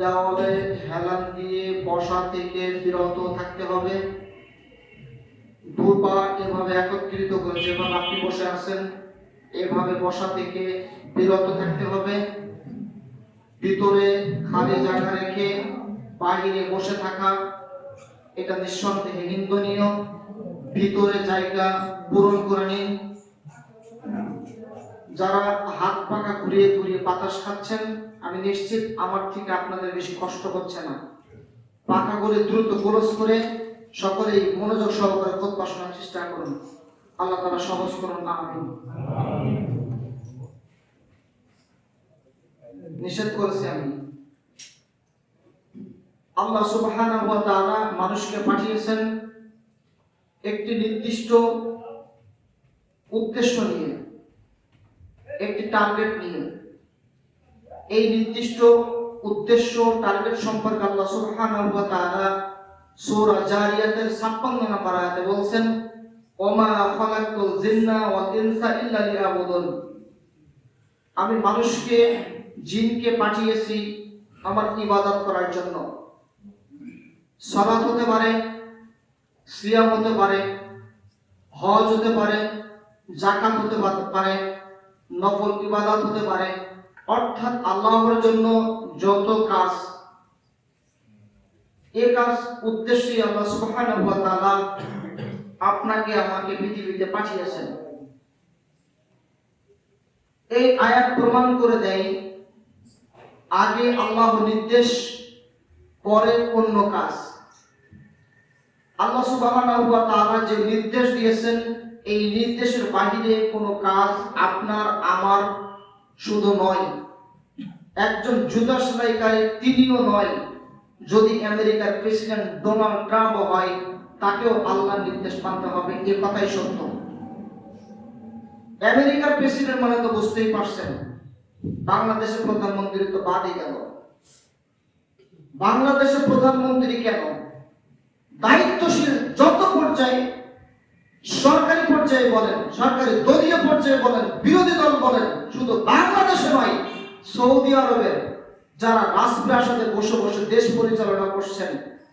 দেওয়ালে হেলান দিয়ে বসা থেকে বিরত থাকতে হবে। দুপা এভাবে একত্রিত করে যেভাবে আপনি বসে আছেন এভাবে বসা থেকে বিরত থাকতে হবে। ভিতরে খালি জায়গা রেখে বাইরে বসে থাকা এটা নিঃসন্দেহে নিন্দনীয়। ভিতরে জায়গা পূরণ করে নিন। যারা হাত পাখা ঘুরিয়ে ঘুরিয়ে বাতাস খাচ্ছেন আমি নিশ্চিত আমার থেকে আপনাদের বেশি কষ্ট হচ্ছে না। পাখা করে দ্রুত ক্লোজ করে সকলেই মনোযোগ সহকারে খুতবা শোনার চেষ্টা করুন। আল্লাহ তাআলা সহজ করুন। আমিন। নিষেধ করেছি আমি। আল্লাহ সুবহানাহু ওয়া তাআলা মানুষকে পাঠিয়েছেন একটি নির্দিষ্ট উদ্দেশ্য নিয়ে, একটি টার্গেট নিয়ে। এই নির্দিষ্ট উদ্দেশ্য টার্গেট সম্পর্কে আল্লাহ সুবহানাহু ওয়া তাআলা সূরা জারিয়াতের 56 নম্বর আয়াতে বলেন, ওমা খালাকতুল জিন্না ওয়াল ইনসা ইল্লা লিয়াবুদুন। আমি মানুষকে জিনকে পাঠিয়েছি আমার ইবাদত করার জন্য। সালাত হতে পারে, সিয়াম হতে পারে, হজ হতে পারে, যাকাত হতে পারে, নফল ইবাদত হতে পারে, অর্থাৎ আল্লাহর জন্য যত কাজ, এই কাজ উদ্দেশ্যে আল্লাহ সুবহানাহু ওয়া তাআলা আপনাকে আমাকে পৃথিবীতে পাঠিয়েছেন। এই আয়াত প্রমাণ করে দেয় আগে আল্লাহ নির্দেশ, পরে অন্য কাজ। আল্লাহ সুবহানাহু ওয়া তাআলা যে নির্দেশ দিয়েছেন এই নির্দেশের বাহিরে কোনো কাজ আপনার আমার শুধু নয়, একজন জুতা সেলাইকারী তিনিও নয়, যদি আমেরিকার প্রেসিডেন্ট ডোনাল্ড ট্রাম্প হয় তাকেও আল্লাহর নির্দেশ মানতে হবে। এই কথাই সত্য। আমেরিকার প্রেসিডেন্ট মানে তো বুঝতেই পারছেন, বাংলাদেশের প্রধানমন্ত্রী তো বাদই গেল। বাংলাদেশের প্রধানমন্ত্রী কেন, দায়িত্বশীল যত পর্যায়ে, সরকারি পর্যায়ে বলেন, সরকারি দলীয় পর্যায়ে বলেন, বিরোধী দল বলেন, শুধু বাংলাদেশে নয়, সৌদি আরবের যারা রাজপ্রাসাদে বসে বসে দেশ পরিচালনা করছেন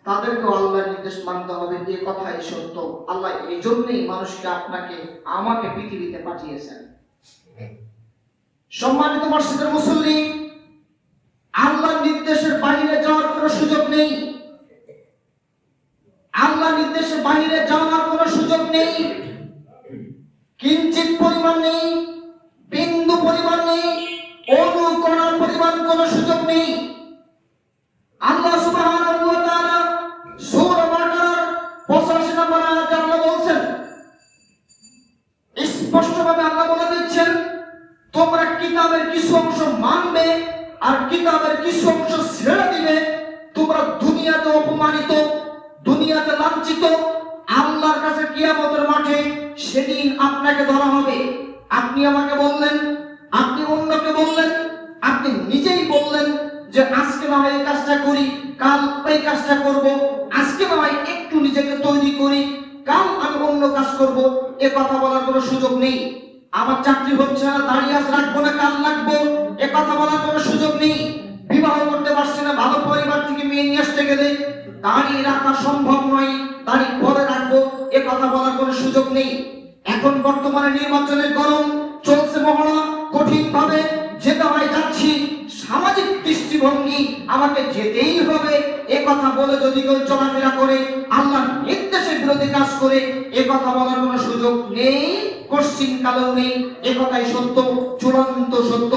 তাদেরকেও আল্লাহর নির্দেশ মানতে হবে। এই কথাই সত্য। আল্লাহ এই জন্যই মানুষকে আপনাকে আমাকে পৃথিবীতে পাঠিয়েছেন। সম্মানিত মসজিদের মুসল্লি, আল্লাহর নির্দেশের বাইরে যাওয়ার কোনো সুযোগ নেই। আল্লাহর নির্দেশের বাইরে যাওয়ার কোনো সুযোগ নেই, কিঞ্চিত পরিমাণ নেই, বিন্দু পরিমাণ নেই, অনুকরণের পরিমাণ কোনো সুযোগ নেই। আল্লাহ সুবহানাহু ওয়া তাআলা সূরা বাকারার 85 নম্বর আয়াতে আল্লাহ বলেন, স্পষ্টভাবে আল্লাহ বলে দিচ্ছেন, তোমরা কিতাবের কিছু অংশ মানবে আর কিতাবের কিছু অংশ ছেড়ে দিবে। তোমরা দুনিয়াতে অপমানিত, দুনিয়াতে লাঞ্ছিত, আল্লাহর কাছে কিয়ামতের মাঠে সেদিন আপনাকে ধরা হবে। আপনি আমাকে বললেন, আপনি অন্যকে বললেন, আপনি নিজেই বললেন যে আজকে না হয় এই কাজটা করি, কাল এই কাজটা করব, আজকে না হয় একটু নিজেকে তৈরি করি, কাল আমি অন্য কাজ করব। এ কথা বলার কোনো সুযোগ নেই। আমার চাকরি হচ্ছে না, দাঁড়িয়ে আজ রাখবো না, কাল রাখবো, এ কথা বলার কোনো সুযোগ নেই। বিবাহ করতে পারছি না, ভালো পরিবার থেকে মেয়ে নিয়ে আসতে গেলে দাঁড়িয়ে রাখা সম্ভব নয়, দাঁড়িয়ে পরে রাখবো, এ কথা বলার কোনো সুযোগ নেই। এখন বর্তমানে নির্বাচনের গরম চলছে, মহড়া কঠিন ভাবে যেতে হয়, যাচ্ছি, সামাজিক দৃষ্টিভঙ্গি আমাকে যেতেই হবে, এ কথা বলে যদি কেউ চলাফেরা করে, আল্লাহর নির্দেশের বিরোধী কাজ করে, এ কথা বলার কোনো সুযোগ নেই, কোশ্চিন কালেও নেই। এ কথাই সত্য, চূড়ান্ত সত্য।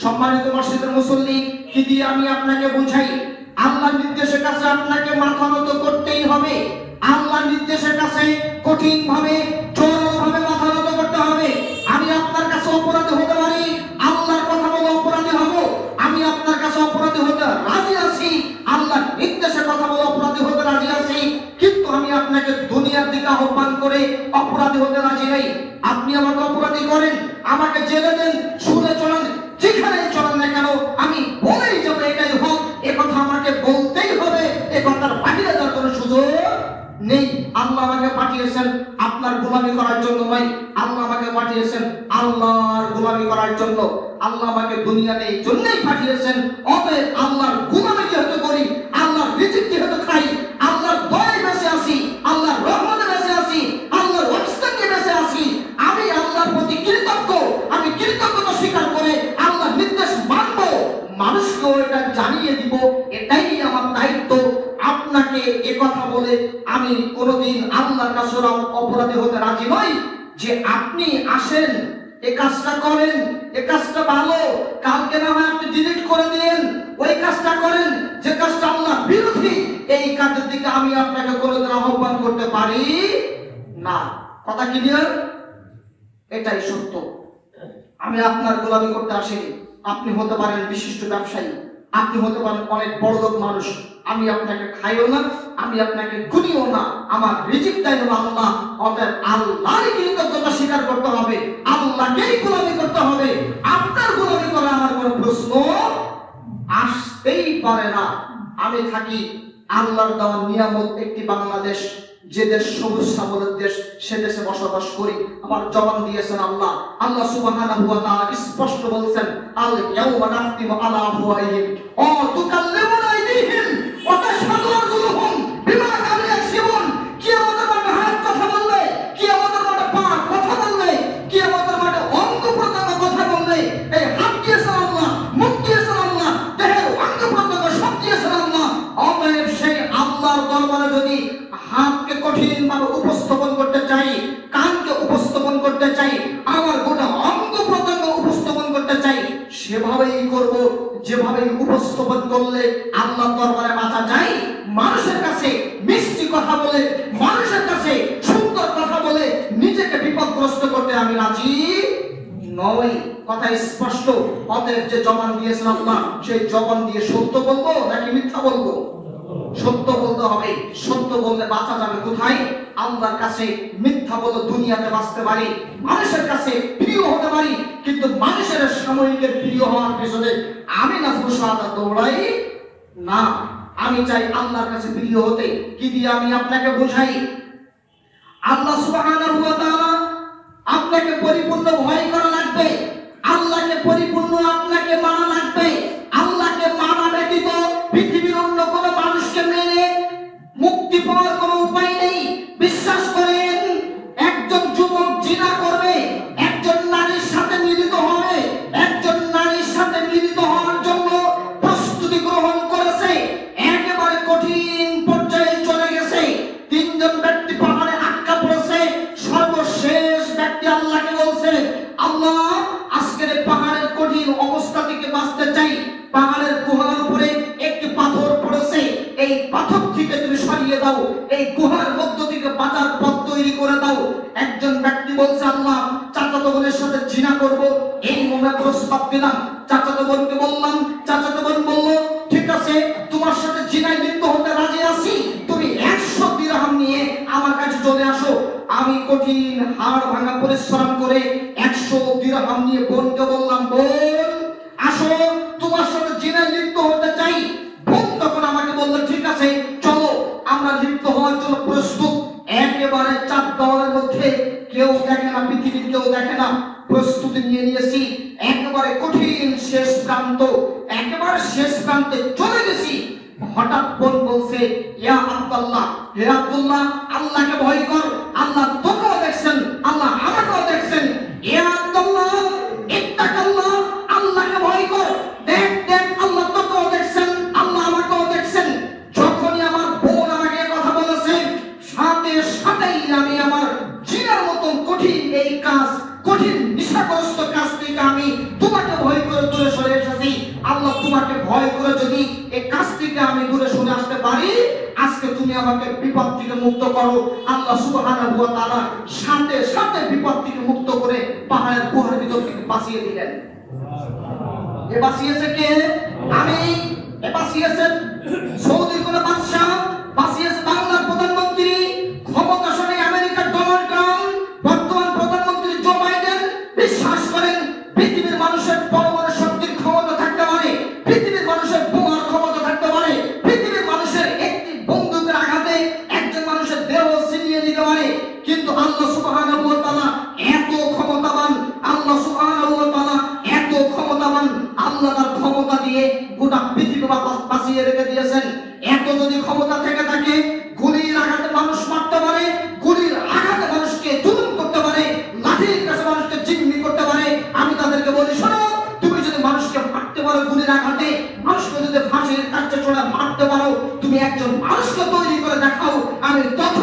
সম্মানিত মসজিদের মুসল্লি, কি দিয়ে আমি আপনাকে বুঝাই, আল্লাহর নির্দেশের কাছে আপনাকে মাথা নত করতেই হবে। আল্লাহর নির্দেশের কাছে কঠিন ভাবে, জোরালো ভাবে মাথা নত করতে হবে। আমি আপনার কাছে অপরাধী হতে পারি, আল্লাহর কথা বলে অপরাধী হব। আমি আপনার কাছে অপরাধী হতে রাজি আছি, আল্লাহর নির্দেশের কথা বলে অপরাধী হতে রাজি আছি, কিন্তু আমি আপনাকে দুনিয়ার দিকে আহ্বান করে অপরাধী হতে রাজি নেই। আপনি আমাকে অপরাধী করেন, আমাকে জেলে দেন, শুনে চলেন, যেখানেই চলেন না কেন, আমি বলেই যাবো এটাই হোক, এ কথা আমাকে বলতেই হবে। এ কথার বাইরে যাওয়ার কোনো সুযোগ নেই। আল্লাহ আমাকে পাঠিয়েছেন আপনার গোলামি করার জন্য নয়, আল্লাহ আমাকে পাঠিয়েছেন আল্লাহর গোলামি করার জন্য। আল্লাহ আমাকে দুনিয়াতে এই জন্যই পাঠিয়েছেন, অতএব আল্লাহর গোলামি যেহেতু আমি কোনোদিন আল্লাহর কাছে অপরাধী হতে রাজি নই যে আপনি আসেন, এই কাজটা করেন, এই কাজটা ভালো, কালকে না হয় আপনি ডিলিট করে দিন, ওই কাজটা করেন যে কাজটা আল্লাহ বিরোধী, এই কাজের দিকে আমি আপনাকে কোনোদিন আহ্বান করতে পারি না। কথা ক্লিয়ার? এটাই সত্য। আমি আপনার গোলামি করতে আসিনি। আপনি হতে পারেন বিশিষ্ট ব্যবসায়ী, আপনি হতে পারেন অনেক বড় লোক মানুষ, আমি আপনাকে খাইও না, আমি আপনাকে গুনিও না, আমার রিজিক দেয় আল্লাহ। অতএব আল্লাহরই কৃতজ্ঞতা স্বীকার করতে হবে, আল্লাহকেই গোলামি করতে হবে। আপনার গোলামি করা আমার কোনো প্রশ্ন আসতেই পারে না। আমি থাকি আল্লাহর দেওয়া নিয়ামত একটি বাংলাদেশ, যে দেশ সবুজ শ্যামলের দেশ, সে দেশে বসবাস করি। আমার জবান দিয়েছেন আল্লাহ। আল্লাহ সুবহানাহু ওয়া তাআলা স্পষ্ট বলেছেন, আল ইয়াউমা নাখতিমু আলা আফওয়াহিহিম ওয়া তুকাল্লিমুনা আইদিহিম ওয়া তাশহাদু আরজুলুহুম বিমা কানু ইয়াকসিবুন। কিয়ামতের মাঠে হাত কথা বলবে, কিয়ামতের মাঠে পা কথা বলবে, কিয়ামতের মাঠে অঙ্গ প্রত্যঙ্গ কথা বলবে। এই হাত দিয়েছেন আল্লাহ, মুখ দিয়েছেন আল্লাহ, দেহের অঙ্গ প্রত্যঙ্গ সব দিয়েছেন আল্লাহ। অতএব সেই আল্লাহর দরবারে যদি হাতকে কঠিন ভাবে উপস্থাপন করতে চাই, কানকে উপস্থাপন করতে চাই, আমার গোটা অঙ্গ প্রত্যঙ্গ উপস্থাপন করতে চাই, সেভাবেই করব যেভাবে উপস্থাপন করলে আল্লাহ দরবারে বাঁচা যায়। মানুষের কাছে মিষ্টি কথা বলে, মানুষের কাছে সুন্দর কথা বলে নিজেকে বিপদগ্রস্ত করতে আমি রাজি নই। কথা স্পষ্ট। অতএব যে জবান দিয়েছেন আল্লাহ, সেই জবান দিয়ে সত্য বলবো নাকি মিথ্যা বলবো? সত্য বলতে হবে। সত্য বললে বাঁচা যাবে কোথায়? আল্লাহর কাছে। মিথ্যা বলে দুনিয়াতে বাঁচতে পারি, মানুষের কাছে প্রিয় হতে পারি, কিন্তু মানুষের সাময়িকের প্রিয় হওয়ার পেছনে আমি নাজমুল শাহাদাত দৌড়াই না। আমি চাই আল্লাহর কাছে প্রিয় হতে। কি দিয়ে আমি আপনাকে বোঝাই? আল্লাহ সুবহানাহু ওয়া তাআলা আপনাকে পরিপূর্ণ ভয় করা লাগবে, আল্লাহকে পরিপূর্ণ আপনাকে মানা লাগবে। আল্লাহকে মানা ব্যতীত পৃথিবীর অন্য কোনো মানুষকে মেনে মুক্তি পাওয়ার কোনো উপায় নেই। বিশ্বাস করেন, একজন যুবক জিনা করবে, একজন নারীর সাথে মিলিত হবে, একজন নারীর সাথে মিলিত হওয়ার জন্য প্রস্তুতি গ্রহণ করেছে, একেবারে কঠিন পর্যায়ে চলে গেছে। তিনজন ব্যক্তি পাহাড়ে আটকা পড়েছে। সর্বশেষ ব্যক্তি আল্লাহকে বলছে, আল্লাহ আজকের পাহাড়ের কঠিন অবস্থা থেকে বাঁচতে চাই। পাহাড়ের গুহার উপরে একটি পাথর পড়েছে, এই পাথর থেকে তুমি সরিয়ে দাও, এই গুহার মধ্য থেকে বাঁচার পথ তৈরি করে দাও। একজন ব্যক্তি বলছে, আল্লাহ চাচাতো বোনের সাথে জিনা করব, এই মনে প্রস্তাব দিলাম। চাচাতো বোনকে বললাম, চাচাতো বোন বলল, ঠিক আছে তোমার সাথে জিনায় লিপ্ত হতে রাজি আছি, তুমি 100 দিরহাম নিয়ে আমার কাছে চলে আসো। আমি কঠিন হাড় ভাঙা পরিশ্রম করে 100 দিরহাম নিয়ে বোনকে বললাম, বোন আসো, তোমার সাথে জিনায় লিপ্ত হতে চাই। বোন তখন আমাকে বলল, ঠিক আছে চলো, আমরা লিপ্ত হওয়ার জন্য প্রস্তুত। একেবারে 4 দেওয়ালের মধ্যে, কেউ দেখে না, পৃথিবীর কেউ দেখে না, প্রস্তুতি নিয়ে নিয়েছি। একেবারে কঠিন শেষ প্রান্ত, একেবারে শেষ প্রান্তে চলে গেছি। হঠাৎ বোন বলছে, ইয়া আব্দুল্লাহ, হে আব্দুল্লাহ, আল্লাহকে ভয় কর, আল্লাহ তোকেও দেখছেন, আল্লাহ আমাকেও দেখছেন। ইয়া আব্দুল্লাহ ইত্তাকাল্লাহ, আল্লাহকে ভয় কর, দেখ দেখ আল্লাহ তোকেও দেখছেন, আল্লাহ আমাকেও দেখছেন। যখনই আমার বোন আমাকে কথা বলেছে, সাথে সাথেই আমি আমার জিনার মতন কঠিন এই কাজ, কঠিন নিশাগ্রস্ত কাজ থেকে আমি তোমাকে ভয় করে দূরে সরে এসেছি। আল্লাহ তোমাকে ভয় করে যদি এই কাজ থেকে আমি দূরে সরে আসতে পারি, আজকে তুমি আমাকে বিপদ থেকে মুক্ত করো। আল্লাহ সুবহানাহু ওয়া তাআলা সাথে সাথে বিপদ থেকে মুক্ত করে পাহাড়ের গুহার ভিতর থেকে বাঁচিয়ে দিলেন। এ বাঁচিয়েছে কে? আমি। এ বাঁচিয়েছেন সৌদির কোন বাদশা, বাঁচিয়েছে বাংলার প্রধানমন্ত্রী, ক্ষমতাসনে আমেরিকার ডোনাল্ড ট্রাম্প, বর্তমান প্রধানমন্ত্রী জো বাইডেন। বিশ্বাস করেন, পৃথিবীর মানুষের পরমাণু শক্তির ক্ষমতা থাকতে পারে, পৃথিবীর মানুষের বোমার ক্ষমতা থাকতে পারে, পৃথিবীর মানুষের একটি বন্দুকের আঘাতে একজন মানুষের দেহ ছিনিয়ে নিতে পারে, কিন্তু আল্লাহ সুবহানাহু ওয়া তাআলা এত ক্ষমতাবান, আল্লাহ সুবহানাহু ওয়া তাআলা এত ক্ষমতাবান, আল্লাহ তার ক্ষমতা দিয়ে গোটা পৃথিবী বাঁচিয়ে রেখে দিয়েছেন। এত যদি ক্ষমতা থেকে থাকে, গুলির আঘাতে মানুষ মারতে পারে, গুলির আঘাতে মানুষকে জুলুম করতে পারে, লাঠির কাছে মানুষকে জিম্মি করতে পারে। আমি তাদেরকে বলি, শোনো, তুমি যদি মানুষকে মারতে পারো গুলির আঘাতে, মানুষকে যদি ফাঁসির কাছে চড়া মারতে পারো, তুমি একজন মানুষকে তৈরি করে দেখাও, আমি তখন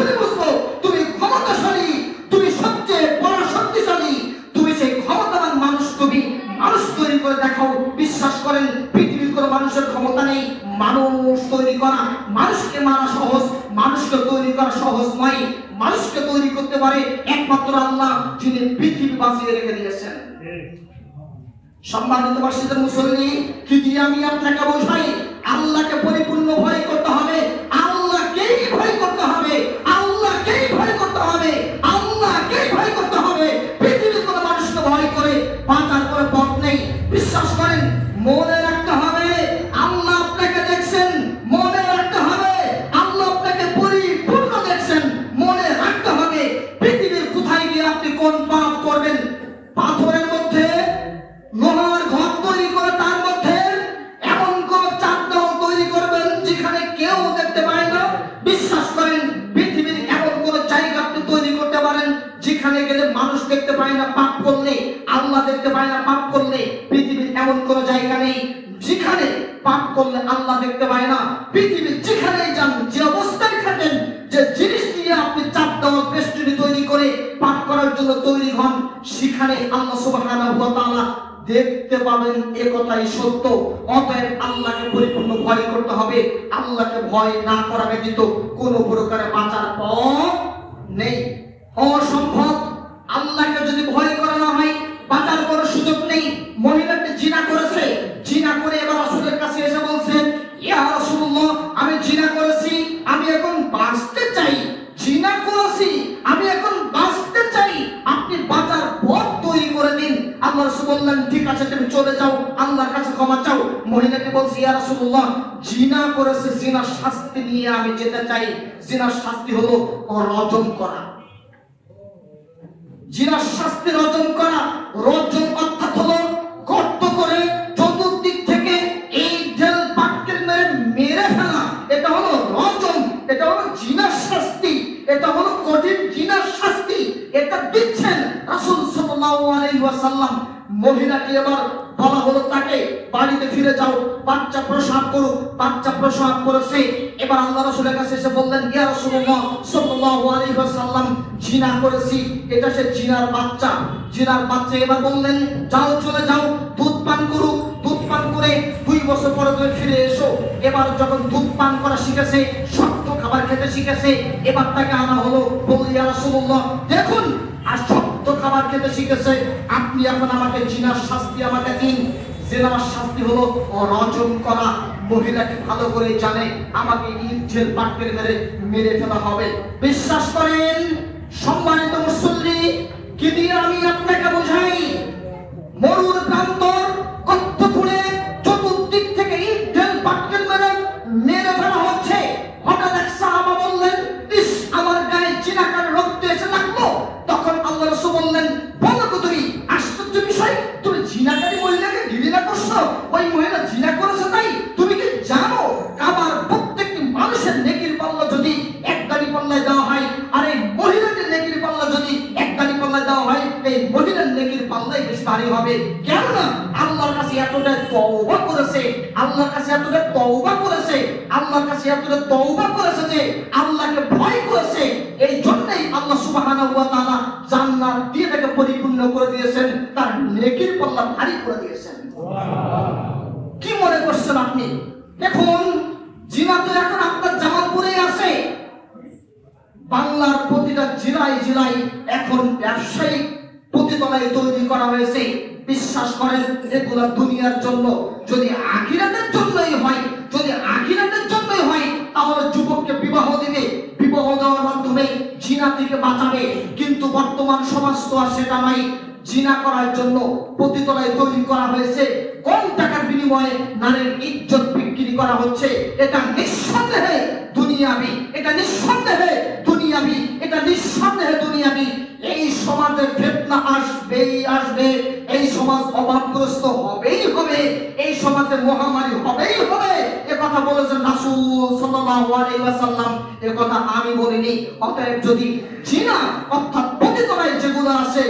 মানুষের ক্ষমতা নেই। মানুষ তৈরি করা, মানুষকে মারা সহজ, মানুষকে তৈরি করা সহজ নয়। মানুষকে তৈরি করতে পারে একমাত্র আল্লাহ, যিনি পৃথিবী বাঁচিয়ে রেখে দিয়েছেন। সম্মানিত বাসীদের মুসল্লি, কি দিয়ে আমি আপনাকে বোঝাই? আল্লাহকে পরিপূর্ণ ভয় করতে হবে, আল্লাহকেই ভয় করতে হবে, আল্লাহকেই ভয় করতে হবে, আল্লাহকেই ভয় করতে হবে। পৃথিবীর কোনো মানুষকে ভয় করে বাঁচার করে পথ নেই। বিশ্বাস করেন, মনে রাখতে হবে আল্লাহ আপনাকে দেখছেন, মনে রাখতে হবে আল্লাহ আপনাকে পরিপূর্ণ দেখছেন, মনে রাখতে হবে পৃথিবীর কোথায় গিয়ে আপনি কোন পাপ করবেন। পাথরের মধ্যে লোহার ঘর তৈরি করে তার মধ্যে এমন কোন চাঁদটাও তৈরি করবেন যেখানে কেউ দেখতে পায় না। বিশ্বাস করেন, পৃথিবীর এমন কোন জায়গা আপনি তৈরি করতে পারেন যেখানে গেলে মানুষ দেখতে পায় না পাপ করলে, আল্লাহ দেখতে পায় না পাপ করলে। পৃথিবীর এমন কোন জায়গা নেই যেখানে পাপ করলে আল্লাহ দেখতে পায় না। পৃথিবীর যেখানেই যান, যে অবস্থায় থাকেন, যে জিনিস দিয়ে আপনি চাপ দেওয়ার বেষ্টনী তৈরি করে পাপ করার জন্য তৈরি হন, সেখানে আল্লাহ সুবহানাহু ওয়া তাআলা দেখতে পাবেন। এ কথাই সত্য। অতএব আল্লাহকে পরিপূর্ণ ভয় করতে হবে। আল্লাহকে ভয় না করা ব্যতীত কোনো প্রকারে বাঁচার পথ নেই, অসম্ভব। আল্লাহকে যদি ভয় করা না হয়, বাঁচার কোনো সুযোগ নেই। মহিলাটি জিনা করেছে, জিনা করে এবার রাসূলের কাছে এসে বলছে, ইয়া রাসূলুল্লাহ, আমি জিনা করেছি, আমি এখন বাঁচতে চাই। জিনা করেছি, আমি এখন বাঁচতে চাই, আপনি বাঁচার পথ তৈরি করে দিন। আল্লাহ রাসূল বললেন, ঠিক আছে, তুমি চলে যাও, আল্লাহর কাছে ক্ষমা চাও। মহিলাটি বলছে, ইয়া রাসূলুল্লাহ, জিনা করেছে, জিনার শাস্তি নিয়ে আমি যেতে চাই। জিনার শাস্তি হলো রজম করা। জিনার শাস্তি রজম করা। রজম অর্থাৎ হলো গর্ত করে চতুর্দিক থেকে এই ঢেল পাটকেল মেরে ফেলা। এটা হলো রজম, এটা হলো জিনার শাস্তি, এটা হলো কঠিন জিনার শাস্তি। এটা দিচ্ছেন রাসূল সাল্লাল্লাহু আলাইহি ওয়াসাল্লাম। মহিলাকে এবার বলা হলো, তাকে বাড়িতে ফিরে যাও, বাচ্চা প্রসব করুক। বাচ্চা প্রসব করেছে। এবার আল্লাহ রাসূলের কাছে এসে বললেন, ইয়া রাসূলুল্লাহ সাল্লাল্লাহু আলাইহি ওয়াসাল্লাম, জিনা করেছি, এটা সে জিনার বাচ্চা। জিনার বাচ্চা। এবার বললেন, যাও, চলে যাও, দুধ পান করুক। দুধ পান করে 2 বছর পরে তুমি ফিরে এসো। এবার যখন দুধ পান করা শিখেছে, শক্ত খাবার খেতে শিখেছে, এবার তাকে আনা হলো। বলল, ইয়া রাসূলুল্লাহ, দেখুন, আর শক্ত খাবার খেতে শিখেছে, আপনি এখন আমাকে জিনার শাস্তি আমাকে দিন। জিনার শাস্তি হলো রজম করা। মহিলাকে ভালো করে জানে আমাকে ইট ঢেল পাটকেল মেরে ফেলা হবে। বিশ্বাস করেন সম্মানিত মুসল্লি, কি দিয়ে আমি আপনাকে বোঝাই? মরুর প্রান্তর গর্ত খুঁড়ে চতুর্দিক থেকে ইট ঢেল পাটকেল মেরে ফেলা হচ্ছে। হঠাৎ এক সাহাবা বললেন, ইস, আমার গায়ে জিনাকার রক্ত এসে লাগলো। তখন আল্লাহ রাসূল বললেন, বলো তো তুমি, আশ্চর্য বিষয়, তুমি জিনাকারী মহিলাকে ঘৃণা করছো? ওই মহিলা জিনা করেছে তাই তুমি কি জানো? কাবার প্রত্যেকটি মানুষের নেকির পাল্লা যদি এক দাড়ি পাল্লায় দেওয়া হয়, আর এই মহিলাটির নেকির পাল্লা যদি এক দাড়ি পাল্লায় দেওয়া হয়, এই মহিলার নেকির পাল্লাই বেশি ভারী হবে। কেননা আল্লাহর কাছে এতটা তওবা করেছে, আল্লাহর কাছে এতটা তওবা করেছে, আল্লাহর কাছে এতটা তওবা করেছে যে আল্লাহকে ভয় করেছে। এই জন্যই আল্লাহ সুবহানাহু ওয়া তাআলা জান্নাত দিয়ে তাকে পরিপূর্ণ করে দিয়েছেন, তার নেকির পাল্লা ভারী করে দিয়েছেন। কি মনে করছেন আপনি? দেখুন, জিনা তো এখন আপনার জামালপুরে আছে। বাংলার প্রতিটা জেলায় জেলায় এখন ব্যবসায়িক প্রতিতলায় তৈরি করা হয়েছে। বিশ্বাস করেন, এগুলো দুনিয়ার জন্য। যদি আখিরাতের জন্যই হয়, যদি আখিরাতের জন্যই হয়, তাহলে যুবককে বিবাহ দিবে, বিবাহ দেওয়ার মাধ্যমে জিনা থেকে বাঁচাবে। কিন্তু বর্তমান সমাজ তো আর সেটা নাই। জিনা করার জন্য প্রতিতলায় তৈরি করা হয়েছে, কম টাকার বিনিময়ে নারীর ইজ্জত বিক্রি করা হচ্ছে। এটা নিঃসন্দেহে দুনিয়াবি, এটা নিঃসন্দেহে দুনিয়াবি, এটা নিঃসন্দেহে দুনিয়াবি। এই সমাজে ফিতনা আসবেই আসবে, এই সমাজ অভাবগ্রস্ত হবেই হবে, এই সমাজে মহামারী হবেই হবে। এ কথা বলেছেন রাসূল সাল্লাল্লাহু আলাইহি ওয়াসাল্লাম, এ কথা আমি বলিনি। অতএব যদি জিনা অর্থাৎ প্রতিতলায় যেগুলো আছে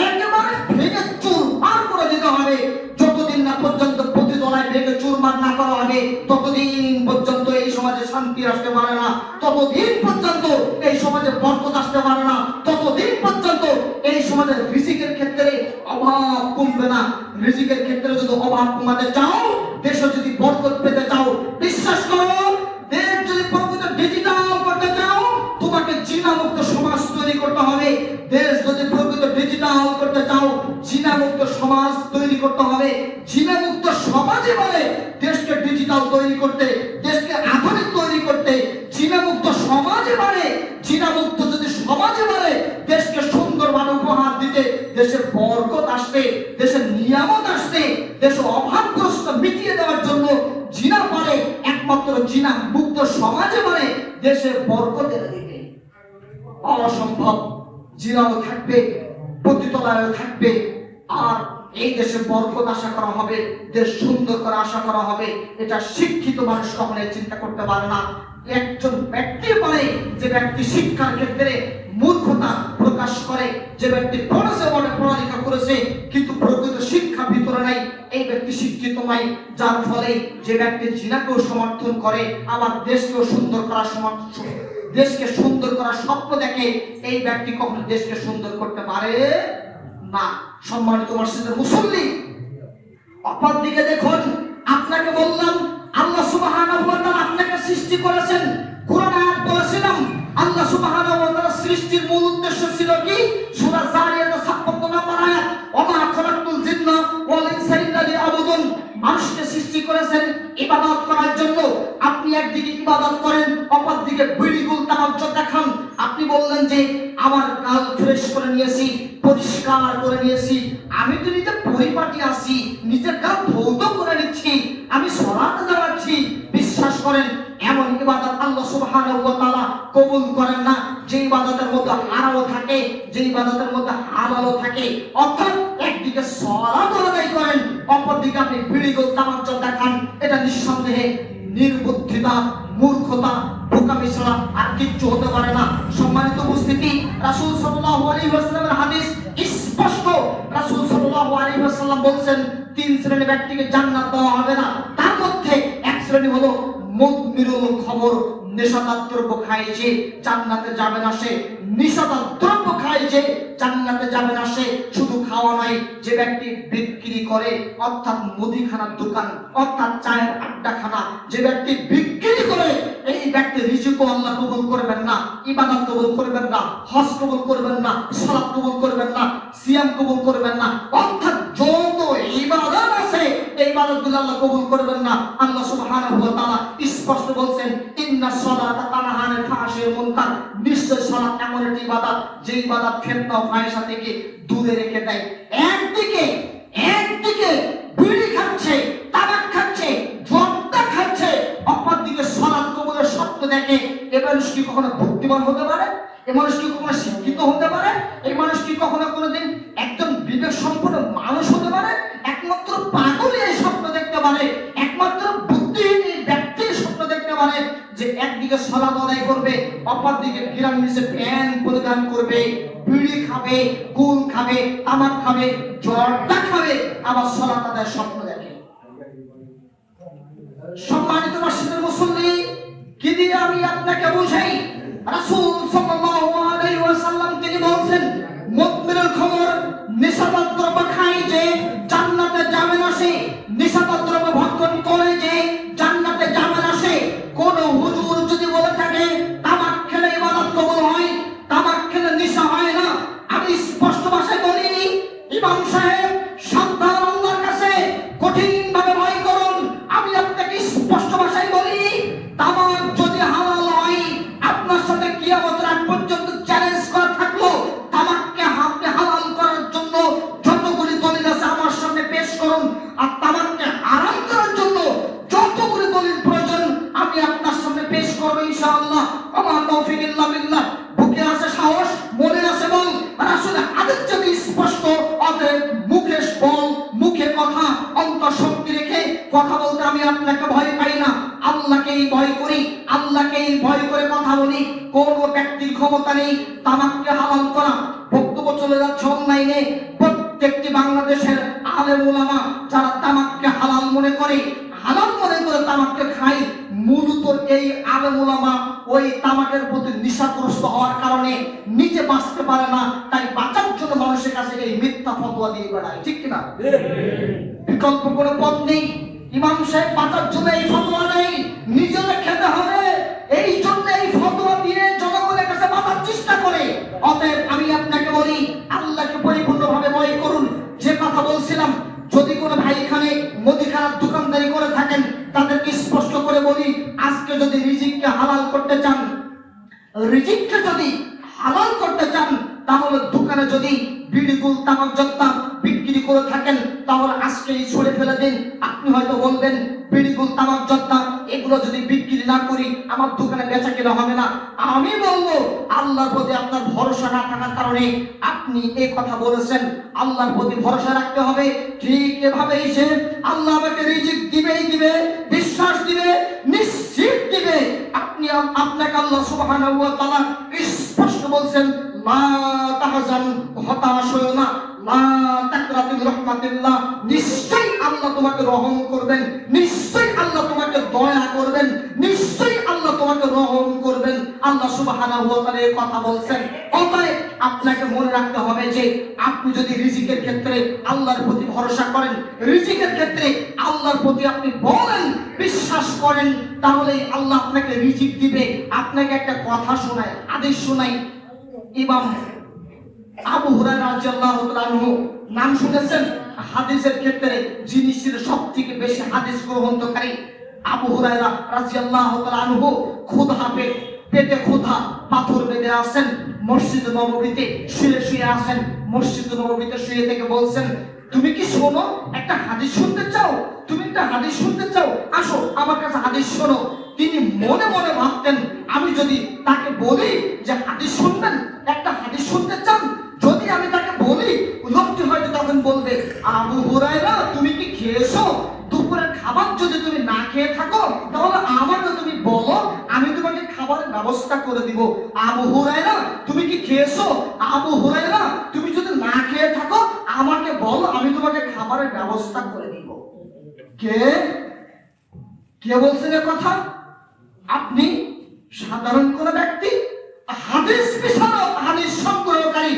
একেবারে ভেঙে চুরমার করে দিতে হবে। যতদিন না পর্যন্ত প্রতিতলায় ভেঙে চুরমার না করা হবে, ততদিন পর্যন্ত এই সমাজে শান্তি আসতে পারে না, ততদিন পর্যন্ত এই সমাজে বরকত আসতে পারে না, ততদিন পর্যন্ত এই সমাজের রিজিকের ক্ষেত্রে অভাব কমবে না। রিজিকের ক্ষেত্রে যদি অভাব কমাতে চাও, দেশে যদি বরকত পেতে একমাত্র জিনা মুক্ত সমাজে মানে দেশে বরকত এনে দিবে। অসম্ভব। জিনাও থাকবে, পতিতালয়ও থাকবে, আর এই দেশে বরকত আশা করা হবে, দেশ সুন্দর করে আশা করা হবে, এটা শিক্ষিত মানুষ কখনোই চিন্তা করতে পারে না। একজন ব্যক্তি পারে যে ব্যক্তি শিক্ষার ক্ষেত্রে মূর্খতা প্রকাশ করে, যে ব্যক্তি পড়েছে, বলে পড়ালেখা করেছে, কিন্তু প্রকৃত শিক্ষা ভিতরে নাই, এই ব্যক্তি শিক্ষিত নয়। যার ফলে যে ব্যক্তি জিনাকেও সমর্থন করে, আবার দেশকেও সুন্দর করার দেশকে সুন্দর করার স্বপ্ন দেখে, এই ব্যক্তি কখনো দেশকে সুন্দর করতে পারে না। সম্মানিত মসজিদের মুসল্লি, অপরদিকে দেখুন, আপনাকে বললাম আল্লাহ সুবহানাহু ওয়া তাআলা আপনাকে সৃষ্টি করেছেন। কোরআন আয়াত বলেছিলাম আল্লাহ সুবহানাহু ওয়া তাআলা সৃষ্টির মূল উদ্দেশ্য ছিল কি? সূরা জারিয়াত 56 নম্বর আয়াত, ওমা খালাকতুল জিন্না ওয়াল ইনসা ইল্লা লিয়াবুদুন। মানুষকে সৃষ্টি করেছেন ইবাদত করার জন্য। আপনি একদিকে ইবাদত করেন, অপরদিকে বিড়িগুল তামাজ্জুদ দেখান। আপনি বললেন যে আমার গাল ফ্রেশ করে নিয়েছি, পরিষ্কার করে নিয়েছি, আমি তো নিজে পরিপাটি আছি, নিজের গাল ধৌত করে নিচ্ছি, আমি সালাত দাঁড়াচ্ছি। বিশ্বাস করেন এমন ইবাদত আল্লাহ সুবহানাহু ওয়া তাআলা কবুল করেন না, যে ইবাদতের মধ্যে হারামও থাকে, যে ইবাদতের মধ্যে হালালও থাকে। অর্থাৎ একদিকে সালাত আদায় করেন, অপরদিকে আপনি বিড়িগুল তামাজ্জুদ দেখান। এটা নিঃসন্দেহে নির্বুদ্ধিতা, মূর্খতা, বোকামি ছাড়া আর কিচ্ছু হতে পারে না। সম্মানিত উপস্থিতি, রাসূল সাল্লাল্লাহু আলাইহি ওয়াসাল্লামের হাদিস স্পষ্ট। রাসূল সাল্লাল্লাহু আলাইহি ওয়াসাল্লাম বলেন 3 শ্রেণীর ব্যক্তিকে জান্নাত দেওয়া হবে না। তার মধ্যে এক শ্রেণী হলো মুদমিরুল খমর, নেশাদার দ্রব্য খায় যে জান্নাতে যাবে না সে। নেশাদার দ্রব্য খায় যে জান্নাতে যাবে না সে। শুধু খাওয়া নয়, যে ব্যক্তি বিক্রি করে, অর্থাৎ মুদিখানার দোকান, অর্থাৎ চায়ের আড্ডাখানা, যে ব্যক্তি বিক্রি করে, এই ব্যক্তি রিজিকও আল্লাহ কবুল করবেন না, ইবাদত কবুল করবেন না, হজ কবুল করবেন না, সালাত কবুল করবেন না, সিয়াম কবুল করবেন না। অর্থাৎ যত ইবাদত আছে এই ইবাদতগুলো আল্লাহ কবুল করবেন না। আল্লাহ সুবহানাহু ওয়া তাআলা স্পষ্ট বলেন, ইন্নাস সালাতা তানহা আনিল ফাহশাই ওয়াল মুনকার। নিশ্চয় সালাত এমন একটি ইবাদত যে ইবাদত ফিতনা ও ফাহিশা থেকে দূরে রেখে দেয়। একদিকে বিড়ি খাচ্ছে, তামাক খাচ্ছে, জর্দা খাচ্ছে, অপরদিকে সালাত কবুলের স্বপ্ন দেখে। এ মানুষ কি কখনো বুদ্ধিমান হতে পারে? এই মানুষ কি কখনো শিক্ষিত হতে পারে? এই মানুষ কি কখনো কোনোদিন একজন বিবেক সম্পন্ন মানুষ হতে পারে? একমাত্র পাগলই এই স্বপ্ন দেখতে পারে, একমাত্র বুদ্ধিহীন ব্যক্তি স্বপ্ন দেখতে পারে যে একদিকে সালাত আদায় করবে, অপরদিকে গিরান নিচে প্যান্ট পরিধান করবে, বিড়ি খাবে, গুল খাবে, তামাক খাবে, জর্দা খাবে, আবার সালাত আদায়ের স্বপ্ন দেখে। সম্মানিত মসজিদের মুসল্লি, কি দিয়ে আমি আপনাকে বুঝাই? রাসূল সাল্লাল্লাহু আলাইহি ওয়াসাল্লাম তিনি বলেন, মুদমিরুল খমর, নেশাদার দ্রব্য খায় যে জান্নাতে যাবে না সে। নেশাদার দ্রব্য ভক্ষণ করে যে জান্নাতে যাবে না সে। কোন হুজুর যদি বলে থাকে তামাক খেলে ইবাদত কবুল হয়, তামাক খেলে নেশা হয় না, আমি স্পষ্ট ভাষায় বলিনি। ইমাম সাহেব সাবধান, আল্লাহর কাছে কঠিনভাবে ভয় করুন। আমি আপনাকে স্পষ্ট ভাষায় বলি, তামাক যদি হালাল হয়, আপনার সাথে কিয়ামতের আগ পর্যন্ত চ্যালেঞ্জ করা থাকলো, তামাককে আপনি হালাল করার জন্য যতগুলি দলিল আছে আমার সামনে পেশ করুন, আর তামাককে হারাম করার জন্য যতগুলি দলিল প্রয়োজন আমি আপনার সামনে পেশ করব ইনশাআল্লাহ। আমার তৌফিক ইল্লা বিল্লাহ। বুকে আছে সাহস, মনে আছে বল, আর আসলে হাদিস যদি স্পষ্ট, অতএব মুখে বল, মুখে কথা, অন্তর শক্তি রেখে কথা বলতে আমি আপনাকে ভয় পাই না। আল্লাহকেই ভয় করি, আল্লাহকেই ভয় করে কথা বলি। কোন ব্যক্তির ক্ষমতা নেই তামাককে হালাল করা। বক্তব্য চলে যাচ্ছে অনলাইনে। প্রত্যেকটি বাংলাদেশের আলেম উলামা যারা তামাককে হালাল মনে করে তামাককে খায়, মূলত এই আলেম উলামা ওই তামাকের প্রতি নেশাগ্রস্ত হওয়ার কারণে নিজে বাঁচতে পারে না, তাই বাঁচার জন্য মানুষের কাছে এই মিথ্যা ফতোয়া দিয়ে বেড়ায়। ঠিক কিনা? বিকল্প কোনো পথ নেই। ইমাম সাহেব বাঁচার জন্য এই ফতোয়া নেই, নিজেকে খেতে হবে, এই জন্য এই ফতোয়া দিয়ে জনগণের কাছে বাঁচার চেষ্টা করে। অতএব আমি আপনাকে বলি, আল্লাহকে পরিপূর্ণভাবে ভয় করুন। যে কথা বলছিলাম, যদি কোনো ভাই এখানে মুদিখানার দোকানদারি করে থাকেন, তাদেরকে স্পষ্ট করে বলি, আজকে যদি রিজিককে হালাল করতে চান, তাহলে দোকানে যদি বিড়িগুল তামাক জর্দা বিক্রি করে থাকেন, তাহলে আজকেই ছড়ে ফেলে দিন। আপনি হয়তো বলবেন বিড়িগুল তামাক জর্দা এগুলো যদি বিক্রি না করি আমার দোকানে বেচা কেনা হবে না। আমি বলবো আল্লাহর প্রতি আপনার ভরসা না থাকার কারণে আপনি এই কথা বলেছেন। আল্লাহর প্রতি ভরসা রাখতে হবে। ঠিক এভাবেই সে আল্লাহ আমাকে রিজিক দিবেই দিবে, বিশ্বাস দিবে, নিশ্চিত দিবে। আপনি আপনাকে আল্লাহ সুবহানাহু ওয়া তাআলা স্পষ্ট বলছেন, লা তাহজান, হতাশ হয়ো না, লা তাকরাতু রাহমাতিল্লাহ, নিশ্চয়ই আল্লাহ তোমাকে রহম করবেন, নিশ্চয়ই আল্লাহ তোমাকে দয়া করবেন, নিশ্চয়ই আল্লাহ তোমাকে রহম করবেন। আল্লাহ সুবহানাহু ওয়া তাআলা এই কথা বলছেন। অতএব আপনাকে মনে রাখতে হবে যে আপনি যদি রিজিকের ক্ষেত্রে আল্লাহর প্রতি ভরসা করেন, রিজিকের ক্ষেত্রে আল্লাহর প্রতি আপনি বলেন, বিশ্বাস করেন, তাহলে আল্লাহ আপনাকে রিজিক দিবে। আপনাকে একটা কথা শোনায়, আদেশ শোনাই। ইমাম আবু হুরায়রা রাদিয়াল্লাহু তাআলা আনহু নাম শুনেছেন? হাদিসের ক্ষেত্রে যিনি ছিলেন সবথেকে বেশি হাদিস গ্রহণকারী। আবু হুরায়রা রাদিয়াল্লাহু তাআলা আনহু ক্ষুধা পেটে ক্ষুধা, পাথর বেঁধে আছেন, মসজিদ নববীতে শুয়ে আছেন। মসজিদ নববীতে শুয়ে থেকে বলছেন, তুমি কি শোনো, একটা হাদিস শুনতে চাও? তুমি একটা হাদিস শুনতে চাও? আসো আমার কাছে হাদিস শোনো। তিনি মনে মনে ভাবতেন, আমি যদি তাকে বলি যে হাদিস শুনবেন, একটা হাদিস শুনতে চান, যদি আমি তাকে বলি, লোকটি হয়তো তখন বলবে, আবু হুরায়রা তুমি কি খেয়েছো? দুপুরের খাবার যদি তুমি না খেয়ে থাকো তাহলে আমাকে তুমি বলো, আমি তোমাকে খাবারের ব্যবস্থা করে দিব। আবু হুরায়রা তুমি কি খেয়েছো? আবু হুরায়রা তুমি যদি না খেয়ে থাকো আমাকে বলো, আমি তোমাকে খাবারের ব্যবস্থা করে দিব। কে কে বলছেন এ কথা? আপনি সাধারণ কোন ব্যক্তি? হাদিস বিশারদ, হাদিস সংগ্রহকারী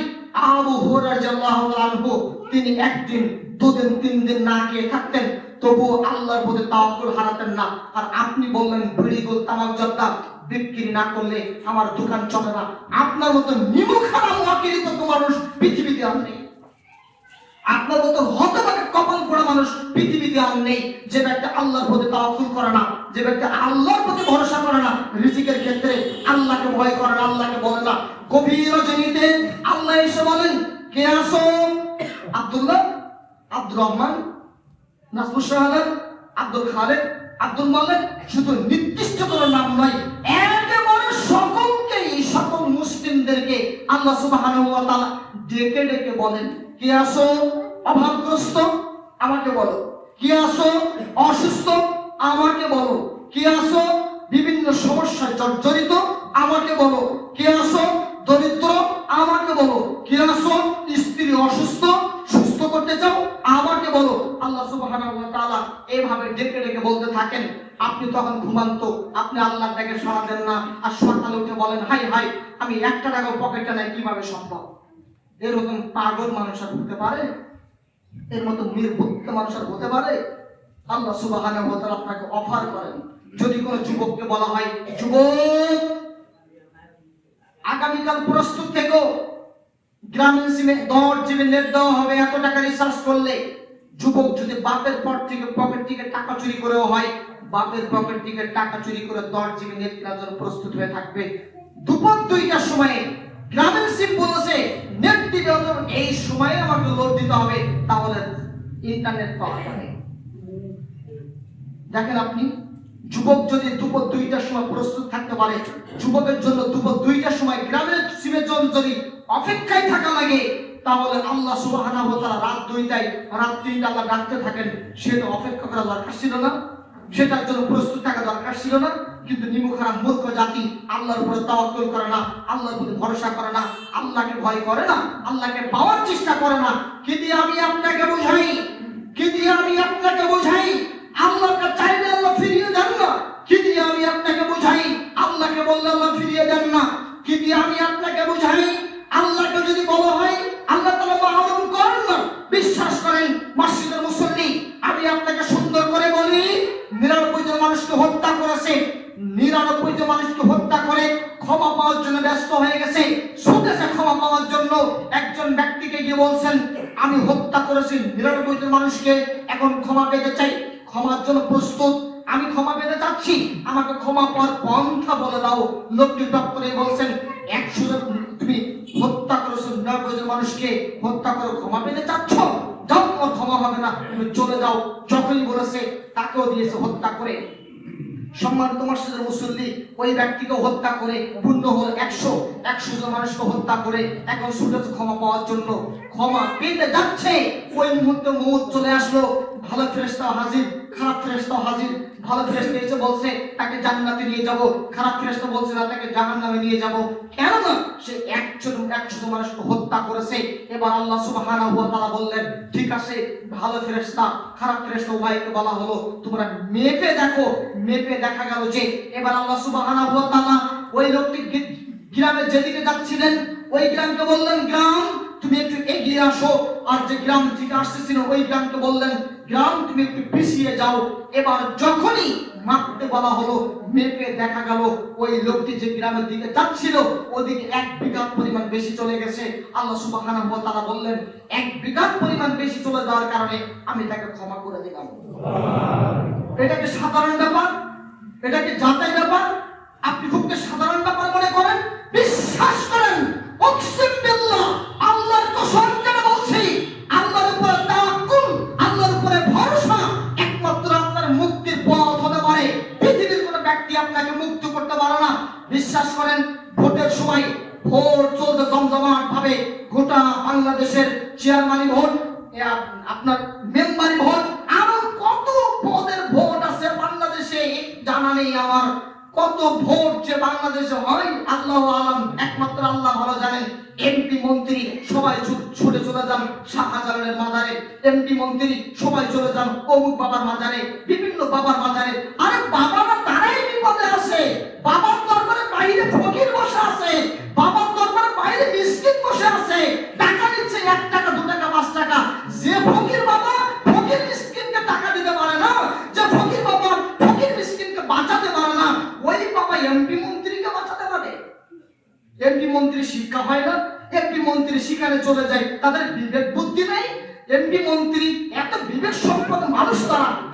আবু হুরায়রা রাদিয়াল্লাহু আনহু, তিনি একদিন, দুদিন, 3 দিন না খেয়ে থাকতেন, তবু আল্লাহর প্রতি তাওয়াক্কুল হারাতেন না। আর আপনি বললেন বিড়ি গোল তামাক জর্দা বিক্রি না করলে আমার দোকান চলে না। আপনার মতো নিমুখানা মুআক্কিরিত মানুষ পৃথিবীতে আর নেই। আপনার মতো হতভাগা কপাল পোড়া মানুষ পৃথিবীতে আর নেই, যে ব্যক্তি আল্লাহর প্রতি তাওয়াক্কুল করে না, যে ব্যক্তি আল্লাহর প্রতি ভরসা করে না, রিজিকের ক্ষেত্রে আল্লাহকে ভয় করে না, আল্লাহকে বলে না। গভীর রজনীতে আল্লাহ এসে বলেন, কে আসো? আব্দুল্লাহ, আব্দুর রহমান, নাজমুস শাহাদাত, আব্দুল খালেক, আব্দুল মালিক, শুধু নির্দিষ্ট কোনো নাম নয়, একেবারে সকলকেই, সকল মুসলিমদেরকে আল্লাহ সুবহানাহু ওয়া তাআলা ডেকে ডেকে বলেন, কে আসো অভাবগ্রস্ত? আমাকে বলো। কে আসো অসুস্থ? আমাকে বলো। কে আসো বিভিন্ন সমস্যায় জর্জরিত? আমাকে বলো। কে আসো দরিদ্র? আমাকে বলো। কে আসো স্ত্রী অসুস্থ, সুস্থ করতে চাও? আমাকে বলো। আল্লাহ সুবহানাহু ওয়া তাআলা এইভাবে ডেকে ডেকে বলতে থাকেন। আপনি তখন ঘুমান্ত, আপনি আল্লাহর ডাকে সাড়া দেন না, আর সকালে উঠে বলেন, হাই হাই, আমি 1 টাকাও পকেটে নাই, কিভাবে সম্ভব? এরকম পাগল মানুষ আর হতে পারে? এর মতো নির্বুদ্ধ মানুষ আর হতে পারে? আল্লাহ সুবহানাহু ওয়া তাআলা আপনাকে অফার করেন। যদি কোনো যুবককে বলা হয়, যুবক আগামীকাল প্রস্তুত থেকো, গ্রামীণ সিমে 10 জিবি নেট দেওয়া হবে, এত টাকা রিচার্জ করলে। যুবক যদি বাপের পকেট থেকে টাকা চুরি করেও হয়, বাপের পকেট থেকে টাকা চুরি করে 10 জিবি নেট কেনার জন্য প্রস্তুত হয়ে থাকবে। দুপুর 2টার সময়ে গ্রামীণ সিম বলেছে নেট দিতে হবে, এই সময়ে আমাকে লোড দিতে হবে, তাহলে ইন্টারনেট পাওয়া যাবে। দেখেন আপনি, যুবক যদি দুপুর 2টার সময় প্রস্তুত থাকতে পারে, যুবকের জন্য দুপুর 2টার সময় গ্রামের সিমের জন্য যদি অপেক্ষায় থাকা লাগে, তাহলে আল্লাহ সুবহানাহু ওয়া তাআলা রাত 2টায়, রাত 3টা আল্লাহ ডাকতে থাকেন, সেটা অপেক্ষা করা দরকার ছিল না? সেটার জন্য প্রস্তুত থাকা দরকার ছিল না? কিন্তু নিমুখারাম মূর্খ জাতি আল্লাহর উপরে তাওয়াক্কুল করে না, আল্লাহর উপরে ভরসা করে না, আল্লাহকে ভয় করে না, আল্লাহকে পাওয়ার চেষ্টা করে না। কি দিয়ে আমি আপনাকে বোঝাই, কি দিয়ে আমি আপনাকে বোঝাই? আল্লাহকে চাইলে আল্লাহ ফিরিয়ে দেন না। কি দিয়ে আমি আপনাকে বোঝাই? আল্লাহকে বললে আল্লাহ ফিরিয়ে দেন না। কি দিয়ে আমি আপনাকে বোঝাই? আল্লাহকে যদি বলা হয় আল্লাহ তাআলা মাহরুম করেন না। বিশ্বাস করেন মসজিদের মুসল্লি, আমি আপনাকে সুন্দর করে বলি, 99 জন মানুষকে হত্যা করেছে, 99 জন মানুষকে হত্যা করে ক্ষমা পাওয়ার জন্য ব্যস্ত হয়ে গেছে, ছুটেছে ক্ষমা পাওয়ার জন্য। একজন ব্যক্তিকে গিয়ে বলছেন, আমি হত্যা করেছি 99 জন মানুষকে, এখন ক্ষমা পেতে চাই, ক্ষমার জন্য প্রস্তুত, আমি ক্ষমা পেতে চাচ্ছি, আমাকে ক্ষমা পাওয়ার পন্থা বলে দাও। লোকটি টপ করে বলছেন, 100 জন তুমি হত্যা করেছো, 99 জন মানুষকে হত্যা করে ক্ষমা পেতে চাচ্ছ? যাও, তোমার ক্ষমা হবে না, তুমি চলে যাও। যখনই বলেছে তাকেও দিয়েছে হত্যা করে। সম্মানিত মসজিদের মুসল্লি, ওই ব্যক্তিকে হত্যা করে পূর্ণ হলো 100 জন মানুষকে হত্যা করে এখন ছুটেছে ক্ষমা পাওয়ার জন্য। ক্ষমা পেতে যাচ্ছে, ওই মুহূর্তে মউত চলে আসলো। ভালো ফেরেশতাও হাজির, খারাপ ফেরেশতাও হাজির। ভালো ফেরেশতা এসে বলছে তাকে জান্নাতে নিয়ে যাব, খারাপ ফেরেশতা বলছে না তাকে জাহান্নামে নিয়ে যাব। কেন না সে 100 মানুষকে হত্যা করেছে। এবার আল্লাহ সুবহানাহু ওয়া তাআলা বললেন, ঠিক আছে ভালো ফেরেশতা খারাপ ফেরেশতা উভয়কে বলা হলো তোমরা মেপে দেখো। মেপে দেখা গেল যে এবার আল্লাহ সুবহানাহু ওয়া তাআলা ওই লোকটি গ্রামে যেদিকে যাচ্ছিলেন ওই গ্রামকে বললেন, গ্রাম তুমি একটু এগিয়ে আসো। আর যে গ্রাম থেকে আসতেছিল ওই গ্রামকে বললেন, গ্রাম তুমি একটু পিছিয়ে যাও। এবার যখনই মাপতে বলা হলো, মেপে দেখা গেল ওই লোকটি যে গ্রামের দিকে যাচ্ছিল ওদিকে 1 বিঘা পরিমাণ বেশি চলে গেছে। আল্লাহ সুবহানাহু ওয়া তাআলা বললেন, 1 বিঘা পরিমাণ বেশি চলে যাওয়ার কারণে আমি তাকে ক্ষমা করে দিলাম। এটা কি সাধারণ ব্যাপার? এটা কি যাচাই ব্যাপার? আপনি খুব সাধারণ ব্যাপার মনে করেন? বিশ্বাস করেন, উকসিম বিল্লাহ, আল্লাহর কসম করে বলছি, আল্লাহর উপর তাওয়াক্কুল, আল্লাহর উপরে ভরসা একমাত্র আপনার মুক্তির পথ হতে পারে। পৃথিবীর কোনো ব্যক্তি আপনাকে মুক্ত করতে পারে না। বিশ্বাস করেন, ভোটের সময় ভোট চলতে জমজমাট ভাবে, গোটা বাংলাদেশের চেয়ারম্যান ভোট, আপনার মেম্বারি ভোট, আরো কত পদের ভোট আছে বাংলাদেশে জানা নেই আমার। কত ভোট যে বাংলাদেশে হয় আল্লাহু আলাম, একমাত্র আল্লাহ ভালো জানেন। এমপি মন্ত্রী সবাই ছুটে চলে যান শাহজালালের মাজারে, এমপি মন্ত্রী সবাই চলে যান অমুক বাবার মাজারে, বিভিন্ন বাবার মাজারে। আরে বাবারা তারাই বিপদে আছে। বাবার দরবারে বাইরে ফকির বসে আছে, বাবার দরবারে বাইরে মিসকিন বসে আছে, টাকা নিচ্ছে 1 টাকা 2 টাকা 5 টাকা। যে ফকির বাবা ফকির মিসকিনকে টাকা দিতে পারে না, যে ফকির বাবা ফকির মিসকিনকে বাঁচাতে পারে না, ওই বাবা এমপি মন্ত্রীকে বাঁচাতে পারে? এমপি মন্ত্রী শিক্ষা হয় না, এমপি মন্ত্রী সেখানে চলে যায়, তাদের বিবেক বুদ্ধি নেই। এমপি মন্ত্রী এত বিবেক সম্পন্ন মানুষ,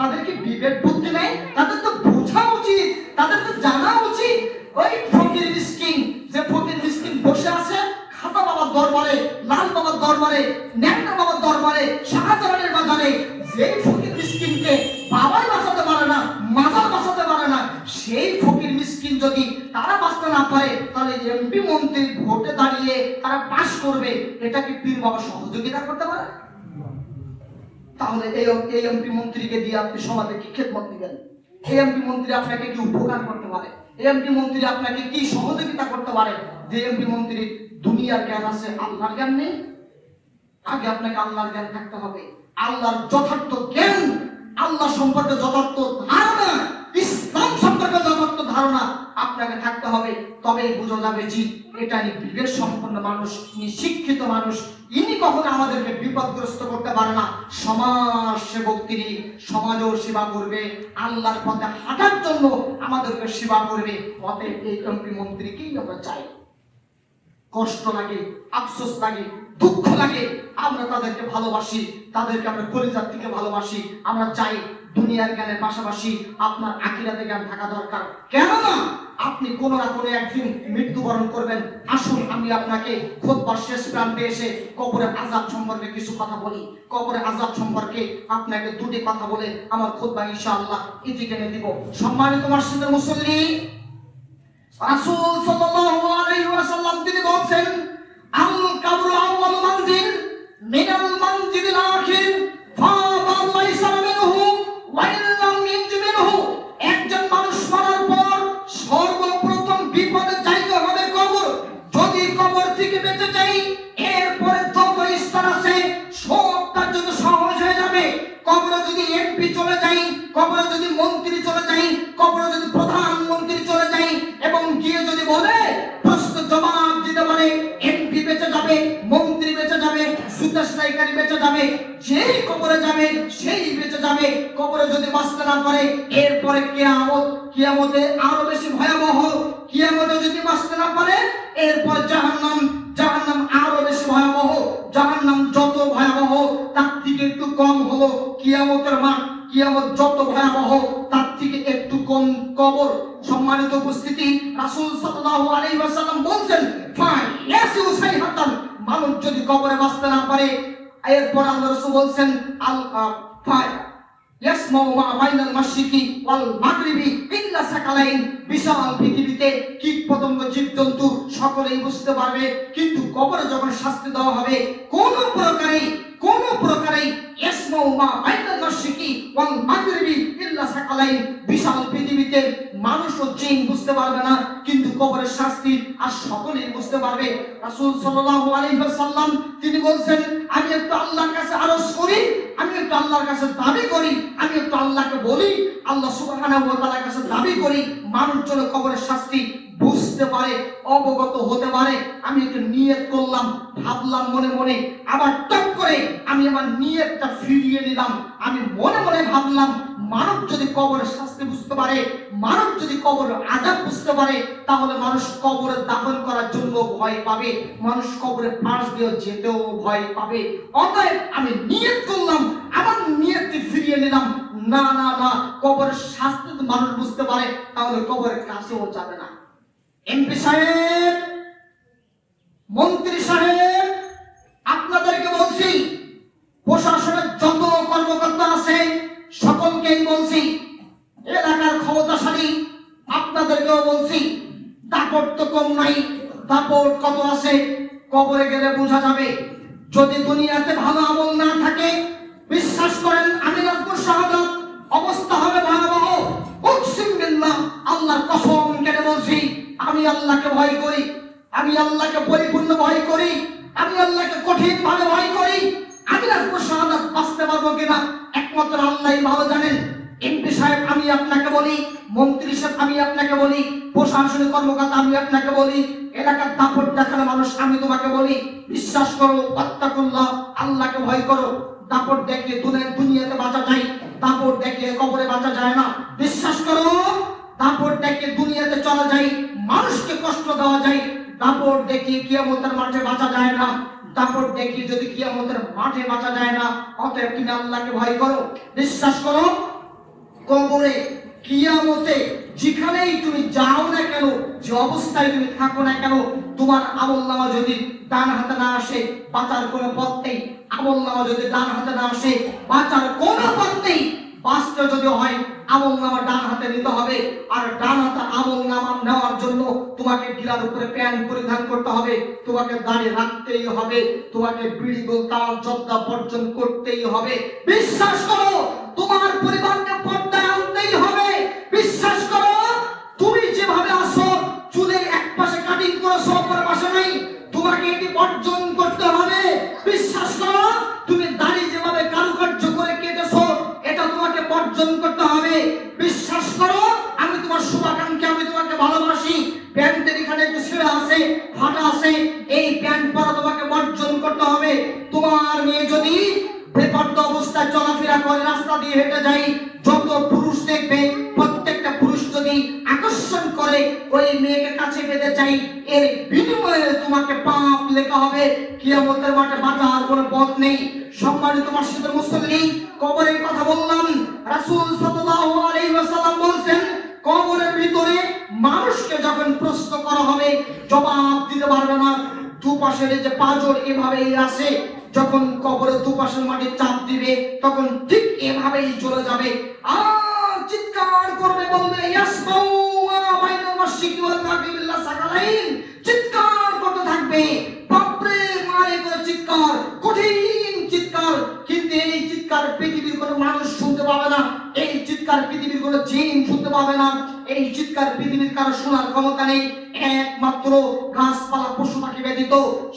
তাদের কি বিবেক বুদ্ধি নেই? তাদের তো বোঝা উচিত, তাদের তো জানা উচিত। ওই ফকির মিসকিন, যে ফকির মিসকিন বসে আছে খাতা বাবার দরবারে, লাল বাবার দরবারে, ন্যাংটা বাবার দরবারে, শাহজালালের বাজারে, যেই ফকির মিসকিনকে বাবাই বাঁচাতে পারে না, মাজার বাঁচাতে পারে না, সেই ফকির মিসকিন যদি তারা বাঁচতে না পারে, তাহলে এমপি মন্ত্রী ভোটে দাঁড়িয়ে তারা পাস করবে, এটা কি পীর বাবা সহযোগিতা করতে পারে? তাহলে এই এমপি মন্ত্রীকে দিয়ে আপনি সমাজে কি খেদমত দিবেন? এই এমপি মন্ত্রী আপনাকে কি উপকার করতে পারে? এই এমপি মন্ত্রী আপনাকে কি সহযোগিতা করতে পারে? যে এমপি মন্ত্রী দুনিয়ার জ্ঞান আছে, আল্লাহর জ্ঞান নেই। আগে আপনাকে আল্লাহর জ্ঞান থাকতে হবে, আল্লাহর যথার্থ জ্ঞান, আল্লাহ সম্পর্কে যথার্থ ধারণা, ইসলাম সম্পর্কে যথার্থ ধারণা আপনাকে থাকতে হবে। তবেই বোঝা যাবে যে এটা বিবেক সম্পন্ন মানুষ, শিক্ষিত মানুষ, ইনি কখনো আমাদেরকে বিপদগ্রস্ত করতে পারে না। সমাজ সেবক তিনি, সমাজও সেবা করবে, আল্লাহর পথে হাঁটার জন্য আমাদেরকে সেবা করবে। অতএব এই এমপি মন্ত্রীকেই আমরা চাই। কষ্ট লাগে, আফসোস লাগে, দুঃখ লাগে, আমরা তাদেরকে ভালোবাসি, তাদেরকে আমরা কলিজার থেকে ভালোবাসি। আমরা চাই দুনিয়ার জ্ঞানের পাশাপাশি আপনার আখিরাতের জ্ঞান থাকা দরকার। কেননা আপনি কোনো না কোনো একদিন মৃত্যুবরণ করবেন। আসুন আমি আপনাকে খুতবার শেষ প্রান্তে এসে কবরের আযাব সম্পর্কে কিছু কথা বলি। কবরের আযাব সম্পর্কে আপনাকে 2টি কথা বলে আমার খুতবা ইনশাআল্লাহ ইতিকেনে দিব। সম্মানিত মসজিদের মুসল্লি, রাসূল সাল্লাল্লাহু আলাইহি ওয়াসাল্লাম তিনি বলেন, আল কবরু আউয়ালু মানজিল মিনাল মানজিলিল আখির ফামা লাইসা মিনহু ওয়া ইল্লাম ইয়ানজু মিনহু। একজন মানুষ মরার পর সর্বপ্রথম বিপদের জায়গা হবে কবর। যদি কবর থেকে বেঁচে যাই, এরপরে যত স্তর আছে সব তার জন্য সহজ হয়ে যাবে। কবরে যদি এমপি চলে যাই, কবরে যদি মন্ত্রী চলে যাই, কবরে যদি প্রধানমন্ত্রী চলে যাই এবং গিয়ে যদি বলে প্রশ্ন জবাব দিতে পারে, এমপি বেঁচে যাবে, মন্ত্রী বেঁচে যাবে, সুতাশনাইকারী বেঁচে যাবে, যেই কবরে যাবে সেই বেঁচে যাবে। কবরে যদি বাঁচতে না পারে, এরপরে কিয়ামত, কিয়ামতে আরো বেশি ভয়াবহ। কিয়ামতে যদি বাঁচতে না পারে, এরপর জাহান্নাম, জাহান্নাম আরো বেশি ভয়াবহ। জাহান্নাম যত ভয়াবহ তার থেকে একটু কম হলো কিয়ামতের মাঠ। কিয়ামত যত ভয়াবহ তার থেকে একটু কম কবর। সম্মানিত উপস্থিতি, রাসূল সাল্লাল্লাহু আলাইহি ওয়াসাল্লাম বলেন, ফায়াসু সাইহাতান, মানুষ যদি কবরে বাঁচতে না পারে, এরপর আল্লাহ রাসূল বলেন, আল ইয়াসমাউ মা বাইনাল মাশরিকি ওয়াল মাগরিবি ইল্লা সাকালাইন। বিশাল পৃথিবীতে কীট পতঙ্গ জীবজন্তু সকলেই বুঝতে পারবে, কিন্তু কবরে যখন শাস্তি দেওয়া হবে কোন প্রকারেই ইয়াসমাউ মা বাইনাল মাশরিকি ওয়াল মাগরিবি ইল্লা সাকালাইন। বিশাল পৃথিবীতে মানুষ ও জিন বুঝতে পারবে না, কিন্তু কবরের শাস্তি আর সকলেই বুঝতে পারবে। রাসূল সাল্লাল্লাহু আলাইহি ওয়াসাল্লাম তিনি বলছেন, আমি একটু আল্লাহর কাছে আরজ করি, আমি একটু আল্লাহর কাছে দাবি করি, আমি একটু আল্লাহকে বলি, আল্লাহ সুবহানাহু ওয়া তাআলার কাছে দাবি করি মানুষ যেন কবরের শাস্তি বুঝতে পারে, অবগত হতে পারে। আমি একটু নিয়ত করলাম, ভাবলাম মনে মনে, আবার টপ করে আমি আমার নিয়তটা ফিরিয়ে নিলাম। আমি মনে মনে ভাবলাম মানব যদি কবরের শাস্তি বুঝতে পারে, মানব যদি কবরের আযাব বুঝতে পারে, তাহলে মানুষ কবরে দাফন করার জন্য ভয় পাবে, মানুষ কবরের পাশ দিয়ে যেতেও ভয় পাবে। অতএব আমি নিয়ত করলাম, আমার নিয়তকে ফিরিয়ে নিলাম। না না না, কবরের শাস্তি যদি মানুষ বুঝতে পারে তাহলে কবরের কাছেও যাবে না। এমপি সাহেব, মন্ত্রী সাহেব, আপনাদেরকে বলছি, প্রশাসনের যত কর্মকর্তা আছে সকলকেই বলছি, এলাকার ক্ষমতাশালী আপনাদেরকেও বলছি, দাপট তো কম নাই, দাপট কত আছে কবরে গেলে বোঝা যাবে। যদি দুনিয়াতে ভালো আমল না থাকে, বিশ্বাস করেন আমি রাসূল শাহাদাত অবস্থা হবে ভয়াবহ। উকসিম বিল্লাহ, আল্লাহর কসম কেটে বলছি, আমি আল্লাহকে ভয় করি, আমি আল্লাহকে পরিপূর্ণ ভয় করি, আমি আল্লাহকে কঠিন ভাবে ভয় করি। আমি রাসূল শাহাদাত বাঁচতে পারবো কিনা একমাত্র আল্লাহই ভালো জানেন। এমপি সাহেব আমি আপনাকে বলি, মন্ত্রী সাহেব আমি আপনাকে বলি, প্রশাসনিক কর্মকর্তা আমি আপনাকে বলি, এলাকার দাপট দেখানো মানুষ আমি তোমাকে বলি, বিশ্বাস করো, আত্তাকুল্লাহ, আল্লাহকে ভয় করো। দাপট দেখিয়ে দুনিয়াতে বাঁচা যায়, দাপট দেখিয়ে কবরে বাঁচা যায় না। বিশ্বাস করো, দাপট দেখিয়ে দুনিয়াতে চলা যায়, মানুষকে কষ্ট দেওয়া যায়, দাপট দেখিয়ে কিয়ামতের মাঠে বাঁচা যায় না। দাপট দেখিয়ে যদি কিয়ামতের মাঠে বাঁচা যায় না, অতএব তুমি আল্লাহকে ভয় করো। বিশ্বাস করো, কবরে কিয়ামতে যেখানেই তুমি যাও না কেন, যে অবস্থায় তুমি থাকো না কেন, তোমার আমলনামা যদি ডান হাতে না আসে বাঁচার কোনো পথ নেই। আমলনামা যদি ডান হাতে না আসে বাঁচার কোনো পথ নেই। বাঁচতে যদি হয় আমলনামা ডান হাতে নিতে হবে, আর ডান হাতে আমলনামা নেওয়ার জন্য তোমাকে গিলার উপরে প্যান্ট পরিধান করতে হবে, তোমাকে দাড়ি রাখতেই হবে, তোমাকে বিড়ি গোলতাল জর্দা বর্জন করতেই হবে। বিশ্বাস করো, তোমার পরিবারকে পর্দায় আনতেই হবে। বিশ্বাস করো, তুমি যেভাবে আসো, চুলের এক পাশে কাটিং করেছো অপর পাশে নেই, তোমাকে এটি বর্জন করতে হবে। বিশ্বাস করো, তুমি দাড়ি যেভাবে কারুকার্য করে কেটেছো, এটা তোমাকে বর্জন করতে হবে। বিশ্বাস করো, আমি তোমার শুভাকাঙ্ক্ষী, আমি তোমাকে ভালোবাসি, প্যান্টের এখানে একটু ছিঁড়া আছে, ফাটা আছে, এই প্যান্ট পরা তোমাকে বর্জন করতে হবে। তোমার মেয়ে যদি বেপর্দা অবস্থায় চলাফেরা করে, রাস্তা দিয়ে হেঁটে যায়, যত পুরুষ দেখবে প্রত্যেকটা পুরুষ যদি আকর্ষণ করে ওই মেয়েকে কাছে পেতে চাই, এর বিনিময়ে তোমাকে পাপ লেখা হবে। কিয়ামতের মাঠে বাঁচার কোনো পথ নেই। সম্মানিত মসজিদের মুসল্লি, কবরের কথা বললাম, রাসূল সাল্লাল্লাহু আলাইহি ওয়াসাল্লাম বলেন, কবরের ভিতরে মানুষকে যখন প্রশ্ন করা হবে জবাব দিতে পারবে না। দুপাশের যে পাঁজর এভাবেই আছে, যখন কবরের দুপাশের মাটি চাপ দিবে তখন ঠিক এভাবেই চলে যাবে, আর চিৎকার করবে, বলবে ইয়াসমাউ বাইনাল মাশরিকি ওয়াল মাগরিবি ইল্লা সাকালাইন। চিৎকার করতে থাকবে, বাপরে মারে করে চিৎকার, কঠিন চিৎকার। কিন্তু এই চিৎকার পৃথিবীর কোনো মানুষ শুনতে পাবে না, এই চিৎকার পৃথিবীর কোনো জিন শুনতে পাবে না, এই চিৎকার পৃথিবীর কারো শোনার ক্ষমতা নেই, একমাত্র গাছপালা পশু পাখি ব্যতীত।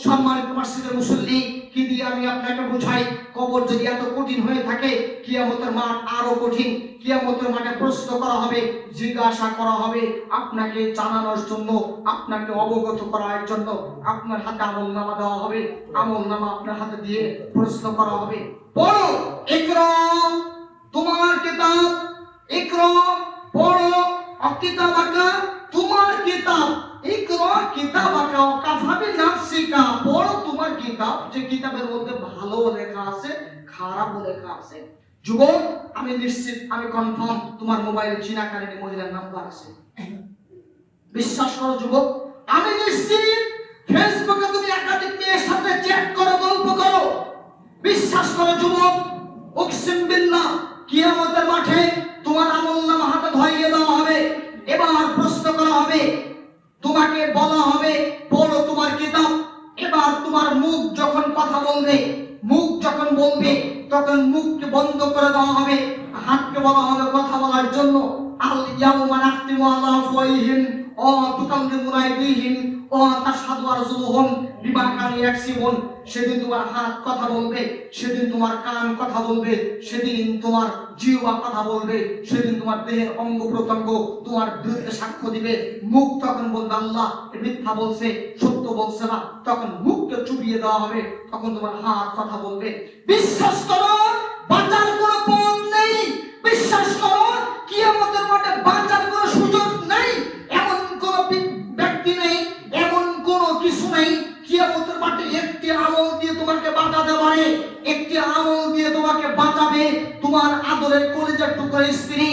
সম্মানিত মসজিদের মুসল্লি, কি দিয়ে আমি আপনাকে বুঝাই, কবর যদি এত কঠিন হয়ে থাকে, কিয়ামতের মাঠ আরো কঠিন। কিয়ামতের মাঠে প্রশ্ন করা হবে, জিজ্ঞাসা করা হবে, আপনাকে জানানোর জন্য, আপনাকে অবগত করার জন্য আপনার হাতে আমলনামা দেওয়া হবে। আমলনামা আপনার হাতে দিয়ে প্রশ্ন করা হবে, পড়ো, ইকরা তোমার কিতাব, ইকরা পড়ো, কিতাবাকা তোমার কিতাব, ইকরা কিতাবাকা কাফা বিনাফসিকা পড়ো তোমার কিতাব, যে কিতাবের মধ্যে ভালো লেখা আছে, খারাপও লেখা আছে। যুবক, আমি নিশ্চিত, আমি কনফার্ম তোমার মোবাইলে চীনাকারী মহিলার নাম্বার আছে। বিশ্বাস করো যুবক, আমি নিশ্চিত ফেসবুকে তুমি একাধিক মেয়ের সাথে চ্যাট করো, গল্প করো। বিশ্বাস করো যুবক, উকসিম বিল্লাহ, কিয়ামতের মাঠে তোমার আমলনামা হাতে ধরিয়ে দেওয়া হবে। এবার প্রশ্ন করা হবে, তোমাকে বলা হবে পড়ো তোমার কিতাব। এবার তোমার মুখ যখন কথা বলবে, মুখ যখন বলবে তখন মুখকে বন্ধ করে দেওয়া হবে, হাতকে বলা হবে কথা বলার জন্য। আল ইয়াউমা নাখতিমু আলা আফওয়াহিহিম ওয়া তুকাল্লিমুনা আইদিহিম ওয়া তাশহাদু আরজুলুহুম বিমা কানু ইয়াকসিবুন। সেদিন তোমার হাত কথা বলবে, সেদিন তোমার কান কথা বলবে, সেদিন তোমার জিহ্বা কথা বলবে, সেদিন তোমার দেহের অঙ্গ প্রত্যঙ্গ তোমার বিরুদ্ধে সাক্ষ্য দিবে। মুখ তখন বলবে আল্লাহ মিথ্যা বলছে, সত্য বলছে না। তখন মুখকে চুপিয়ে দেওয়া হবে, তখন তোমার হাত কথা বলবে। বিশ্বাস করো বাঁচার কোনো পথ নেই, বিশ্বাস করো কিয়ামতের মাঠে বাঁচার কোনো সুযোগ নেই। এমন কোনো ব্যক্তি নেই, এমন কোনো কিছু নেই কিয়ামতের মাঠে একটি আমল দিয়ে তোমাকে বাঁচাতে পারে। একটি আমল দিয়ে তোমাকে বাঁচাবে তোমার আদরের কলিজার টুকরা স্ত্রী,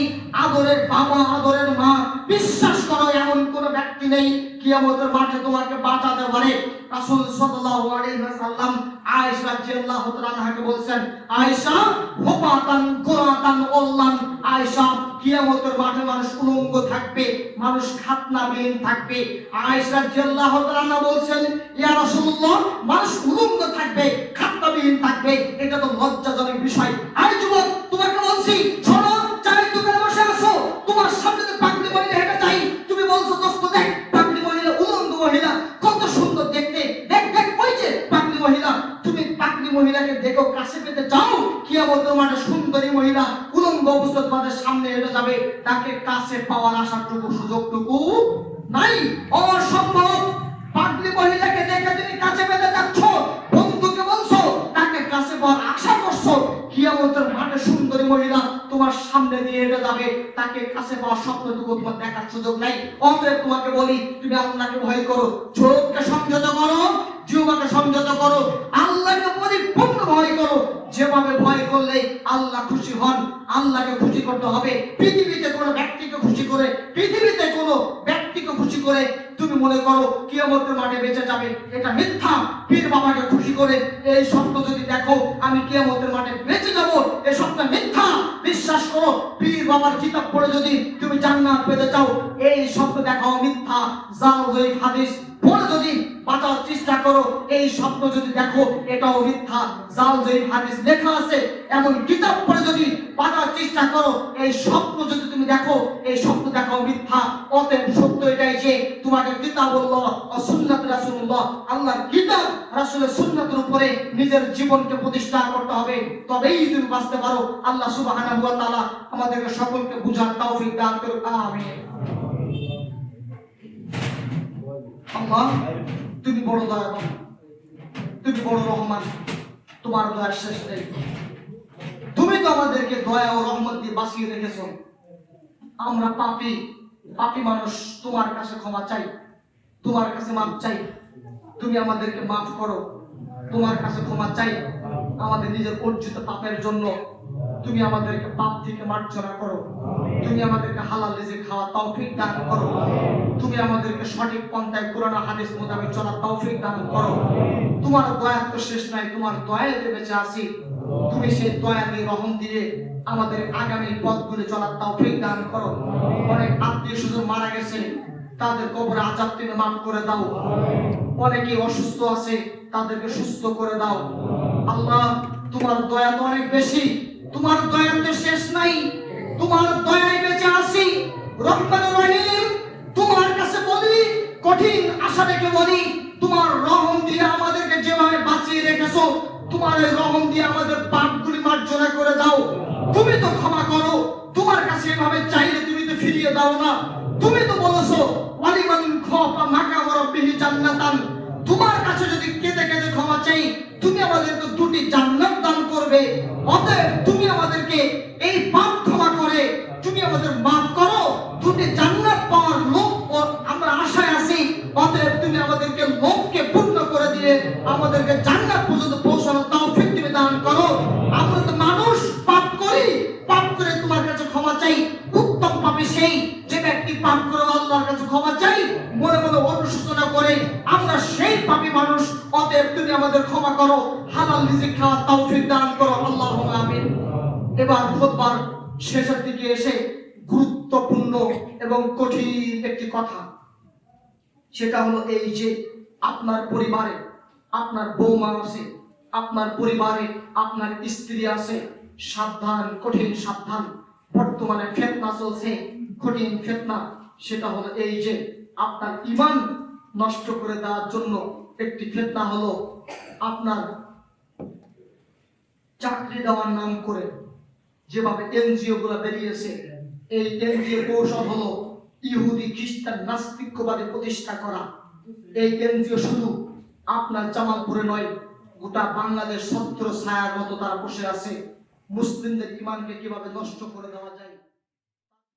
আদরের বাবা, আদরের মা। বিশ্বাস করো এমন কোনো ব্যক্তি নেই কিয়ামতের মাঠে তোমাকে বাঁচাতে পারে। রাসূল সাল্লাল্লাহু আলাইহি ওয়াসাল্লাম আয়েশা রাদিয়াল্লাহু তাআলা আনহাকে বলেন, আয়েশা হুফাতান কুরাতান উল্লান, আয়েশা কিয়ামতের মাঠে মানুষ উলঙ্গ থাকবে, মানুষ খাতনাবিহীন থাকবে। আয়েশা রাদিয়াল্লাহু তাআলা আনহা বলেন, ইয়া রাসূলুল্লাহ মানুষ উলঙ্গ থাকবে, খাতনাবিহীন থাকবে, এটা তো লজ্জাজনক বিষয়। আরে যুবক তোমাকে বলছি শোনো, চায়ের দোকানে বসে আছো, তোমার সামনে তো পাগলি মহিলা হেঁটে যাই, তুমি বলছো দোস্ত দেখ পাগলি মহিলা, উলঙ্গ মহিলা কত সুন্দর দেখতে, দেখ দেখ ওই যে পাগলি মহিলা। তুমি পাগলি মহিলাকে দেখো, কাছে পেতে চাও, কিয়ামতের মাঠে সুন্দরী মহিলা উলঙ্গ অবস্থায় তোমাদের সামনে হেঁটে যাবে, তাকে কাছে পাওয়ার আশাটুকু সুযোগটুকু নাই, অসম্ভব। পাগলি মহিলাকে দেখে তুমি কাছে পেতে যাচ্ছ, বন্ধুকে বলছো তাকে কাছে পাওয়ার আশা করছো, কিয়ামতের মাঠে সুন্দরী মহিলা তোমার সামনে দিয়ে হেঁটে যাবে, তাকে কাছে পাওয়ার স্বপ্নটুকু তোমার দেখার সুযোগ নাই। অতএব তোমাকে বলি তুমি আল্লাহকে ভয় করো, চোখকে সংযত করো, জিহ্বাকে সংযত করো, আল্লাহকে পরিপূর্ণ ভয় করো। যেভাবে ভয় করলে আল্লাহ খুশি হন, আল্লাহকে খুশি করতে হবে। পৃথিবীতে কোনো ব্যক্তিকে খুশি করে, পৃথিবীতে কোনো ব্যক্তিকে খুশি করে তুমি মনে করো কিয়ামতের মাঠে বেঁচে যাবে, এটা মিথ্যা। পীর বাবাকে খুশি করে এই স্বপ্ন যদি দেখো আমি কিয়ামতের মাঠে বেঁচে যাব, এই স্বপ্ন মিথ্যা। বিশ্বাস করো পীর বাবার কিতাব পড়ে যদি তুমি জান্নাত পেতে চাও, এই স্বপ্ন দেখাও মিথ্যা। যাও ওই হাদিস পড়ে যদি বাঁচার চেষ্টা করো, এই স্বপ্ন যদি দেখো এটাও মিথ্যা। যাও যে হাদিস লেখা আছে এমন কিতাব পড়ে যদি বাঁচার চেষ্টা করো, এই স্বপ্ন যদি তুমি দেখো, এই স্বপ্ন দেখাও মিথ্যা। অতএব সত্য এটাই যে তোমাকে কিতাবুল্লাহ ও সুন্নাত রাসূলুল্লাহ, আল্লাহর কিতাব রাসূলের সুন্নাতের উপরে নিজের জীবনকে প্রতিষ্ঠা করতে হবে, তবেই তুমি বাঁচতে পারো। আল্লাহ সুবহানাহু ওয়া তাআলা আমাদেরকে সকলকে বুঝার তৌফিক দান করুন, আমিন। আল্লাহ তুমি বড় দয়াবান, তুমি বড় রহমান, তোমার দয়ার শেষ নেই। তুমি তো আমাদেরকে দয়া ও রহমত দিয়ে বাঁচিয়ে রেখেছো। আমরা পাপী, পাপী মানুষ, তোমার কাছে ক্ষমা চাই, তোমার কাছে মাফ চাই। তুমি আমাদেরকে মাফ করো, তোমার কাছে ক্ষমা চাই আমাদের নিজের অর্জিত পাপের জন্য। তুমি আমাদেরকে পাপ থেকে মার্জনা করো, তুমি আমাদেরকে হালাল রিজিক খাওয়ার তৌফিক দান করো, তুমি আমাদেরকে সঠিক পন্থায় কোরআন হাদিস মোতাবেক চলার তৌফিক দান করো। তোমার দয়া তো শেষ নাই, তোমার দয়ায় বেঁচে আছি। তুমি সেই দয়া দিয়ে, রহম দিয়ে আমাদের আগামী পথগুলি চলার তৌফিক দান করো। অনেক আত্মীয় স্বজন মারা গেছে, তাদের কবরে আযাব তুমি মাফ করে দাও। অনেকে অসুস্থ আছে, তাদেরকে সুস্থ করে দাও। আল্লাহ তোমার দয়া তো অনেক বেশি, তোমার দয়া তো শেষ নাই, তোমার দয়ায় বেঁচে আছি। রহমান রহিম, তোমার কাছে বলি, কঠিন আশা রেখে বলি, তোমার রহম দিয়ে আমাদেরকে যেভাবে বাঁচিয়ে রেখেছো, তোমার এই রহম দিয়ে আমাদের পাপগুলি মার্জনা করে দাও। তুমি তো ক্ষমা করো, তোমার কাছে এভাবে চাইলে তুমি তো ফিরিয়ে দাও না। তুমি তো বলেছো ওয়ালিমান খাফা মাকাম রাব্বিহি জান্নাতান, তোমার কাছে যদি কেঁদে কেঁদে ক্ষমা চাই, তুমি আমাদেরকে দুটি জান্নাত দান করবে। অতএব তুমি আমাদেরকে এই পাপ ক্ষমা করে তুমি আমাদের মাফ করো, দুটি জান্নাত পাওয়ার লোক আমরা আশায় আছি। অতএব তুমি আমাদেরকে লোককে পূর্ণ করে দিয়ে আমাদেরকে জান্নাত পর্যন্ত পৌঁছানোর তৌফিক তুমি দান করো। আমরা তো মানুষ, পাপ করি, পাপ করে তোমার কাছে ক্ষমা চাই। উত্তম পাপী সেই যে ব্যক্তি পাপ করে আল্লাহর কাছে ক্ষমা চাই, মনে মনে অনুশোচনা করে, আমরা সেই পাপী মানুষ। অতএব তুমি আমাদের ক্ষমা করো, হালাল রিজিক খাওয়ার তৌফিক দান করো, আল্লাহুম্মা আমিন। এবার খুতবার শেষের দিকে এসে গুরুত্বপূর্ণ এবং কঠিন একটি কথা, সেটা হলো এই যে আপনার পরিবারে আপনার বৌমা আছে, আপনার পরিবারে আপনার স্ত্রী আছে, সাবধান, কঠিন সাবধান। বর্তমানে ফিতনা চলছে, কঠিন ফিতনা। সেটা হলো এই যে আপনার ঈমান নষ্ট করে দেওয়ার জন্য একটি ফিতনা হলো আপনার চাকরি দেওয়ার নাম করে যেভাবে এনজিও গুলো বেরিয়েছে, এই এনজিও কৌশল হলো ইহুদি খ্রিস্টান নাস্তিক্যবাদী প্রতিষ্ঠা করা। এই এনজিও শুধু আপনার জামালপুরে নয়, গোটা বাংলাদেশ ছত্র ছায়ার মতো তারা বসে আছে মুসলিমদের ঈমানকে কিভাবে নষ্ট করে দেওয়া যায়।